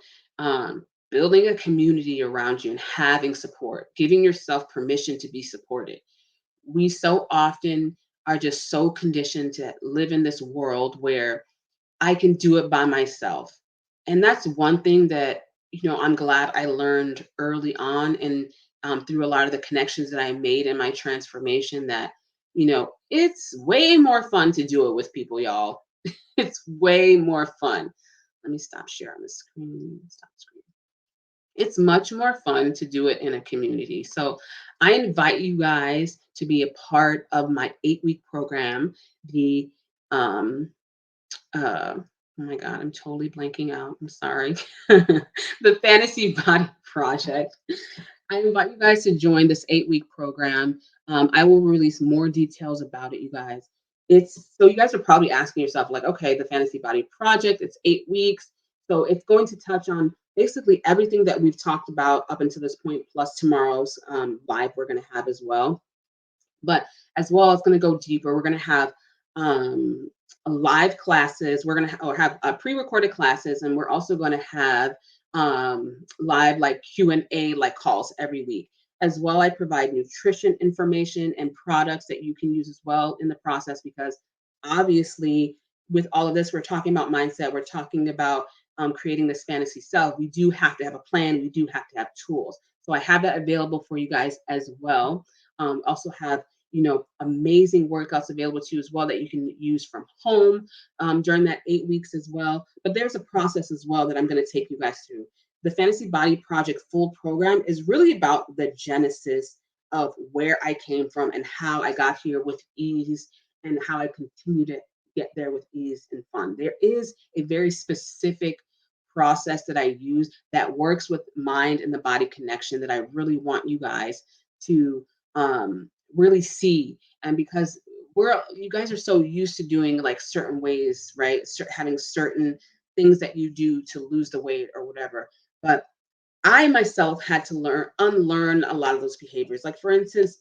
building a community around you and having support, giving yourself permission to be supported. We so often are just so conditioned to live in this world where I can do it by myself. And that's one thing that, I'm glad I learned early on, and through a lot of the connections that I made in my transformation, that, it's way more fun to do it with people, y'all. It's way more fun. Let me stop sharing the screen. Stop screen. It's much more fun to do it in a community. So I invite you guys to be a part of my 8-week program. The um oh my god, I'm totally blanking out. I'm sorry. The Fantasy Body Project. I invite you guys to join this 8-week program. I will release more details about it, you guys. It's so you guys are probably asking yourself, like, okay, the Fantasy Body Project, it's 8 weeks. So it's going to touch on basically everything that we've talked about up until this point, plus tomorrow's live we're going to have as well. But as well, it's going to go deeper. We're going to have um, live classes. We're going to or have pre-recorded classes, and we're also going to have live like Q&A like calls every week. As well, I provide nutrition information and products that you can use as well in the process because obviously with all of this, we're talking about mindset. We're talking about creating this fantasy self. We do have to have a plan. We do have to have tools. So I have that available for you guys as well. Also have amazing workouts available to you as well that you can use from home during that 8 weeks as well. But there's a process as well that I'm going to take you guys through. The Fantasy Body Project full program is really about the genesis of where I came from and how I got here with ease and how I continue to get there with ease and fun. There is a very specific process that I use that works with mind and the body connection that I really want you guys to really see. And because you guys are so used to doing like certain ways, right? Having certain things that you do to lose the weight or whatever. But I myself had to unlearn a lot of those behaviors. Like for instance,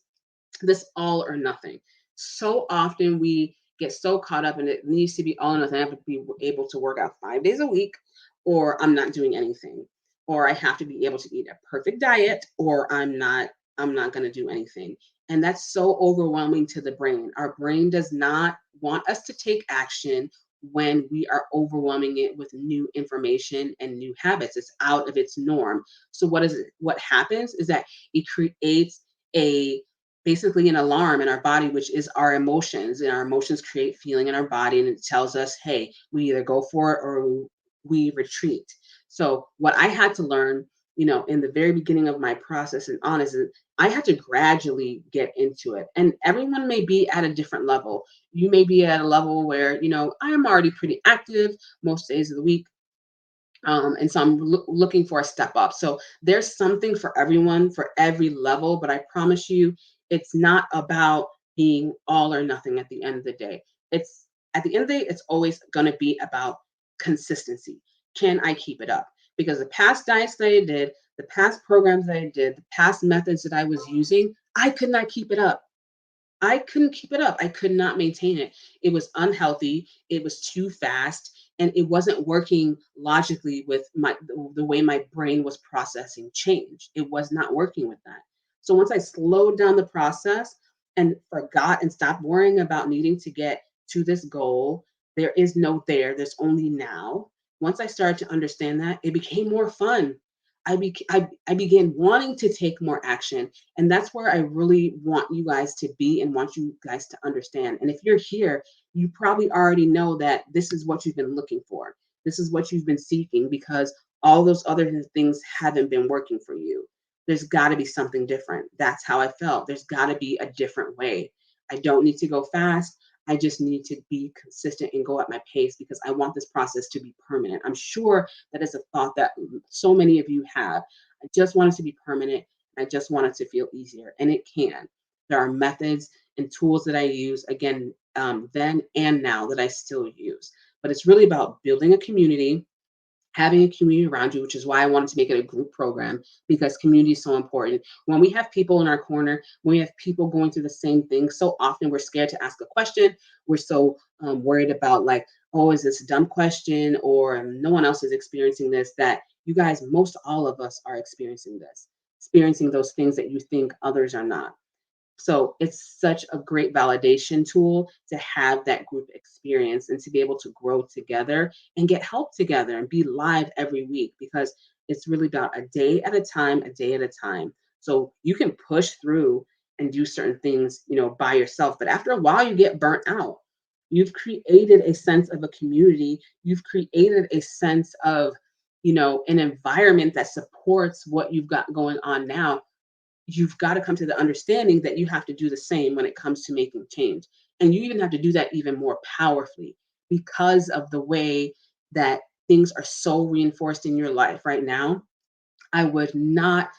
this all or nothing. So often we get so caught up and it needs to be all or nothing. I have to be able to work out 5 days a week, or I'm not doing anything. Or I have to be able to eat a perfect diet, or I'm not going to do anything. And that's so overwhelming to the brain. Our brain does not want us to take action when we are overwhelming it with new information and new habits. It's out of its norm. So what happens is that it creates a basically an alarm in our body, which is our emotions, and our emotions create feeling in our body, and it tells us, hey, we either go for it or we retreat. So what I had to learn, in the very beginning of my process, and honestly, I had to gradually get into it. And everyone may be at a different level. You may be at a level where, I'm already pretty active most days of the week. And so I'm looking for a step up. So there's something for everyone for every level, but I promise you, it's not about being all or nothing at the end of the day. It's at the end of the day, it's always going to be about consistency. Can I keep it up? Because the past diets that I did, the past programs that I did, the past methods that I was using, I could not keep it up. I couldn't keep it up. I could not maintain it. It was unhealthy. It was too fast, and it wasn't working logically with the way my brain was processing change. It was not working with that. So once I slowed down the process and forgot and stopped worrying about needing to get to this goal, there is no there. There's only now. Once I started to understand that, it became more fun. I began wanting to take more action, and that's where I really want you guys to be and want you guys to understand. And if you're here, you probably already know that this is what you've been looking for. This is what you've been seeking because all those other things haven't been working for you. There's got to be something different. That's how I felt. There's got to be a different way. I don't need to go fast. I just need to be consistent and go at my pace because I want this process to be permanent. I'm sure that is a thought that so many of you have. I just want it to be permanent. I just want it to feel easier, and it can. There are methods and tools that I use, again, then and now that I still use. But it's really about building a community, having a community around you, which is why I wanted to make it a group program because community is so important. When we have people in our corner, when we have people going through the same thing, so often we're scared to ask a question. We're so worried about like, oh, is this a dumb question or no one else is experiencing this, that you guys, most all of us are experiencing this, experiencing those things that you think others are not. So it's such a great validation tool to have that group experience and to be able to grow together and get help together and be live every week because it's really about a day at a time, a day at a time. So you can push through and do certain things, by yourself. But after a while, you get burnt out. You've created a sense of a community. You've created a sense of an environment that supports what you've got going on now, you've got to come to the understanding that you have to do the same when it comes to making change. And you even have to do that even more powerfully because of the way that things are so reinforced in your life right now. I would not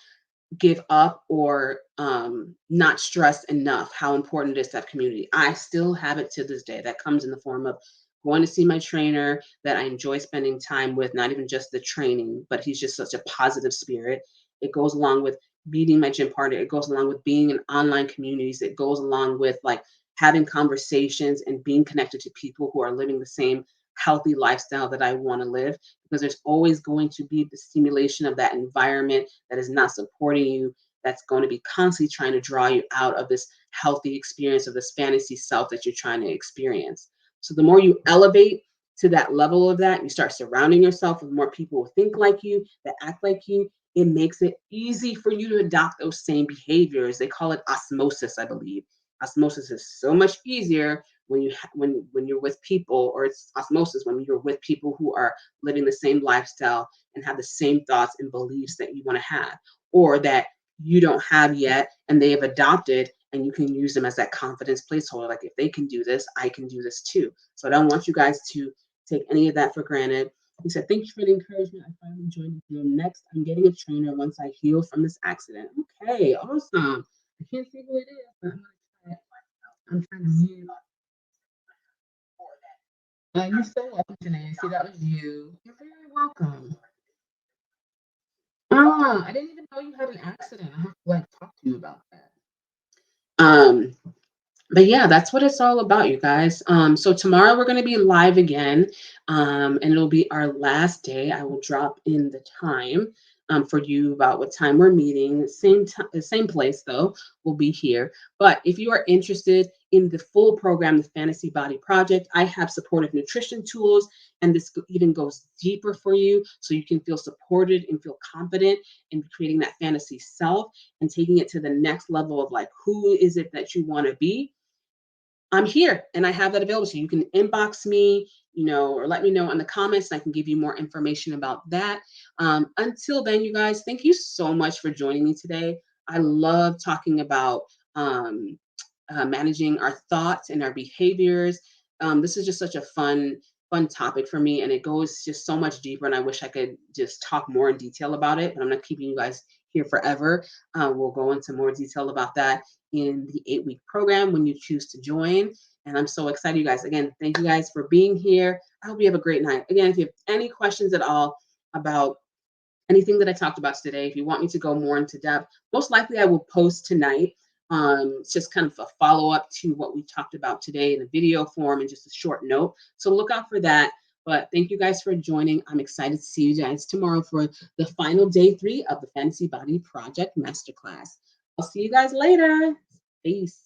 give up or not stress enough how important it is to have community. I still have it to this day. That comes in the form of going to see my trainer that I enjoy spending time with, not even just the training, but he's just such a positive spirit. It goes along with meeting my gym partner. It goes along with being in online communities. It goes along with like having conversations and being connected to people who are living the same healthy lifestyle that I want to live, because there's always going to be the stimulation of that environment that is not supporting you, that's going to be constantly trying to draw you out of this healthy experience of this fantasy self that you're trying to experience. So the more you elevate to that level of that, you start surrounding yourself with more people who think like you, that act like you, it makes it easy for you to adopt those same behaviors. They call it osmosis, I believe. Osmosis is so much easier when when you're with people, or it's osmosis when you're with people who are living the same lifestyle and have the same thoughts and beliefs that you want to have, or that you don't have yet and they have adopted, and you can use them as that confidence placeholder. Like, if they can do this, I can do this too. So I don't want you guys to take any of that for granted. He said, thank you for the encouragement. I finally joined the gym. Next, I'm getting a trainer once I heal from this accident. Okay, awesome. I can't see who it is, but I'm gonna try it. I'm trying to mute. You're so welcome, Janae. See, that was you. You're very welcome. I didn't even know you had an accident. I have to like talk to you about that. Um, but yeah, that's what it's all about, you guys. So tomorrow we're going to be live again, and it'll be our last day. I will drop in the time for you about what time we're meeting. Same time, same place though. We'll be here. But if you are interested in the full program, the Fantasy Body Project, I have supportive nutrition tools, and this even goes deeper for you, so you can feel supported and feel confident in creating that fantasy self and taking it to the next level of like, who is it that you want to be. I'm here and I have that available. So you can inbox me, or let me know in the comments, and I can give you more information about that. Until then, you guys, thank you so much for joining me today. I love talking about managing our thoughts and our behaviors. This is just such a fun topic for me, and it goes just so much deeper. And I wish I could just talk more in detail about it, but I'm not keeping you guys here forever. We'll go into more detail about that in the 8-week program when you choose to join. And I'm so excited, you guys. Again, thank you guys for being here. I hope you have a great night. Again, if you have any questions at all about anything that I talked about today, if you want me to go more into depth, most likely I will post tonight. It's just kind of a follow up to what we talked about today in a video form and just a short note. So look out for that. But thank you guys for joining. I'm excited to see you guys tomorrow for the final day 3 of the Fantasy Body Project Masterclass. I'll see you guys later. Peace.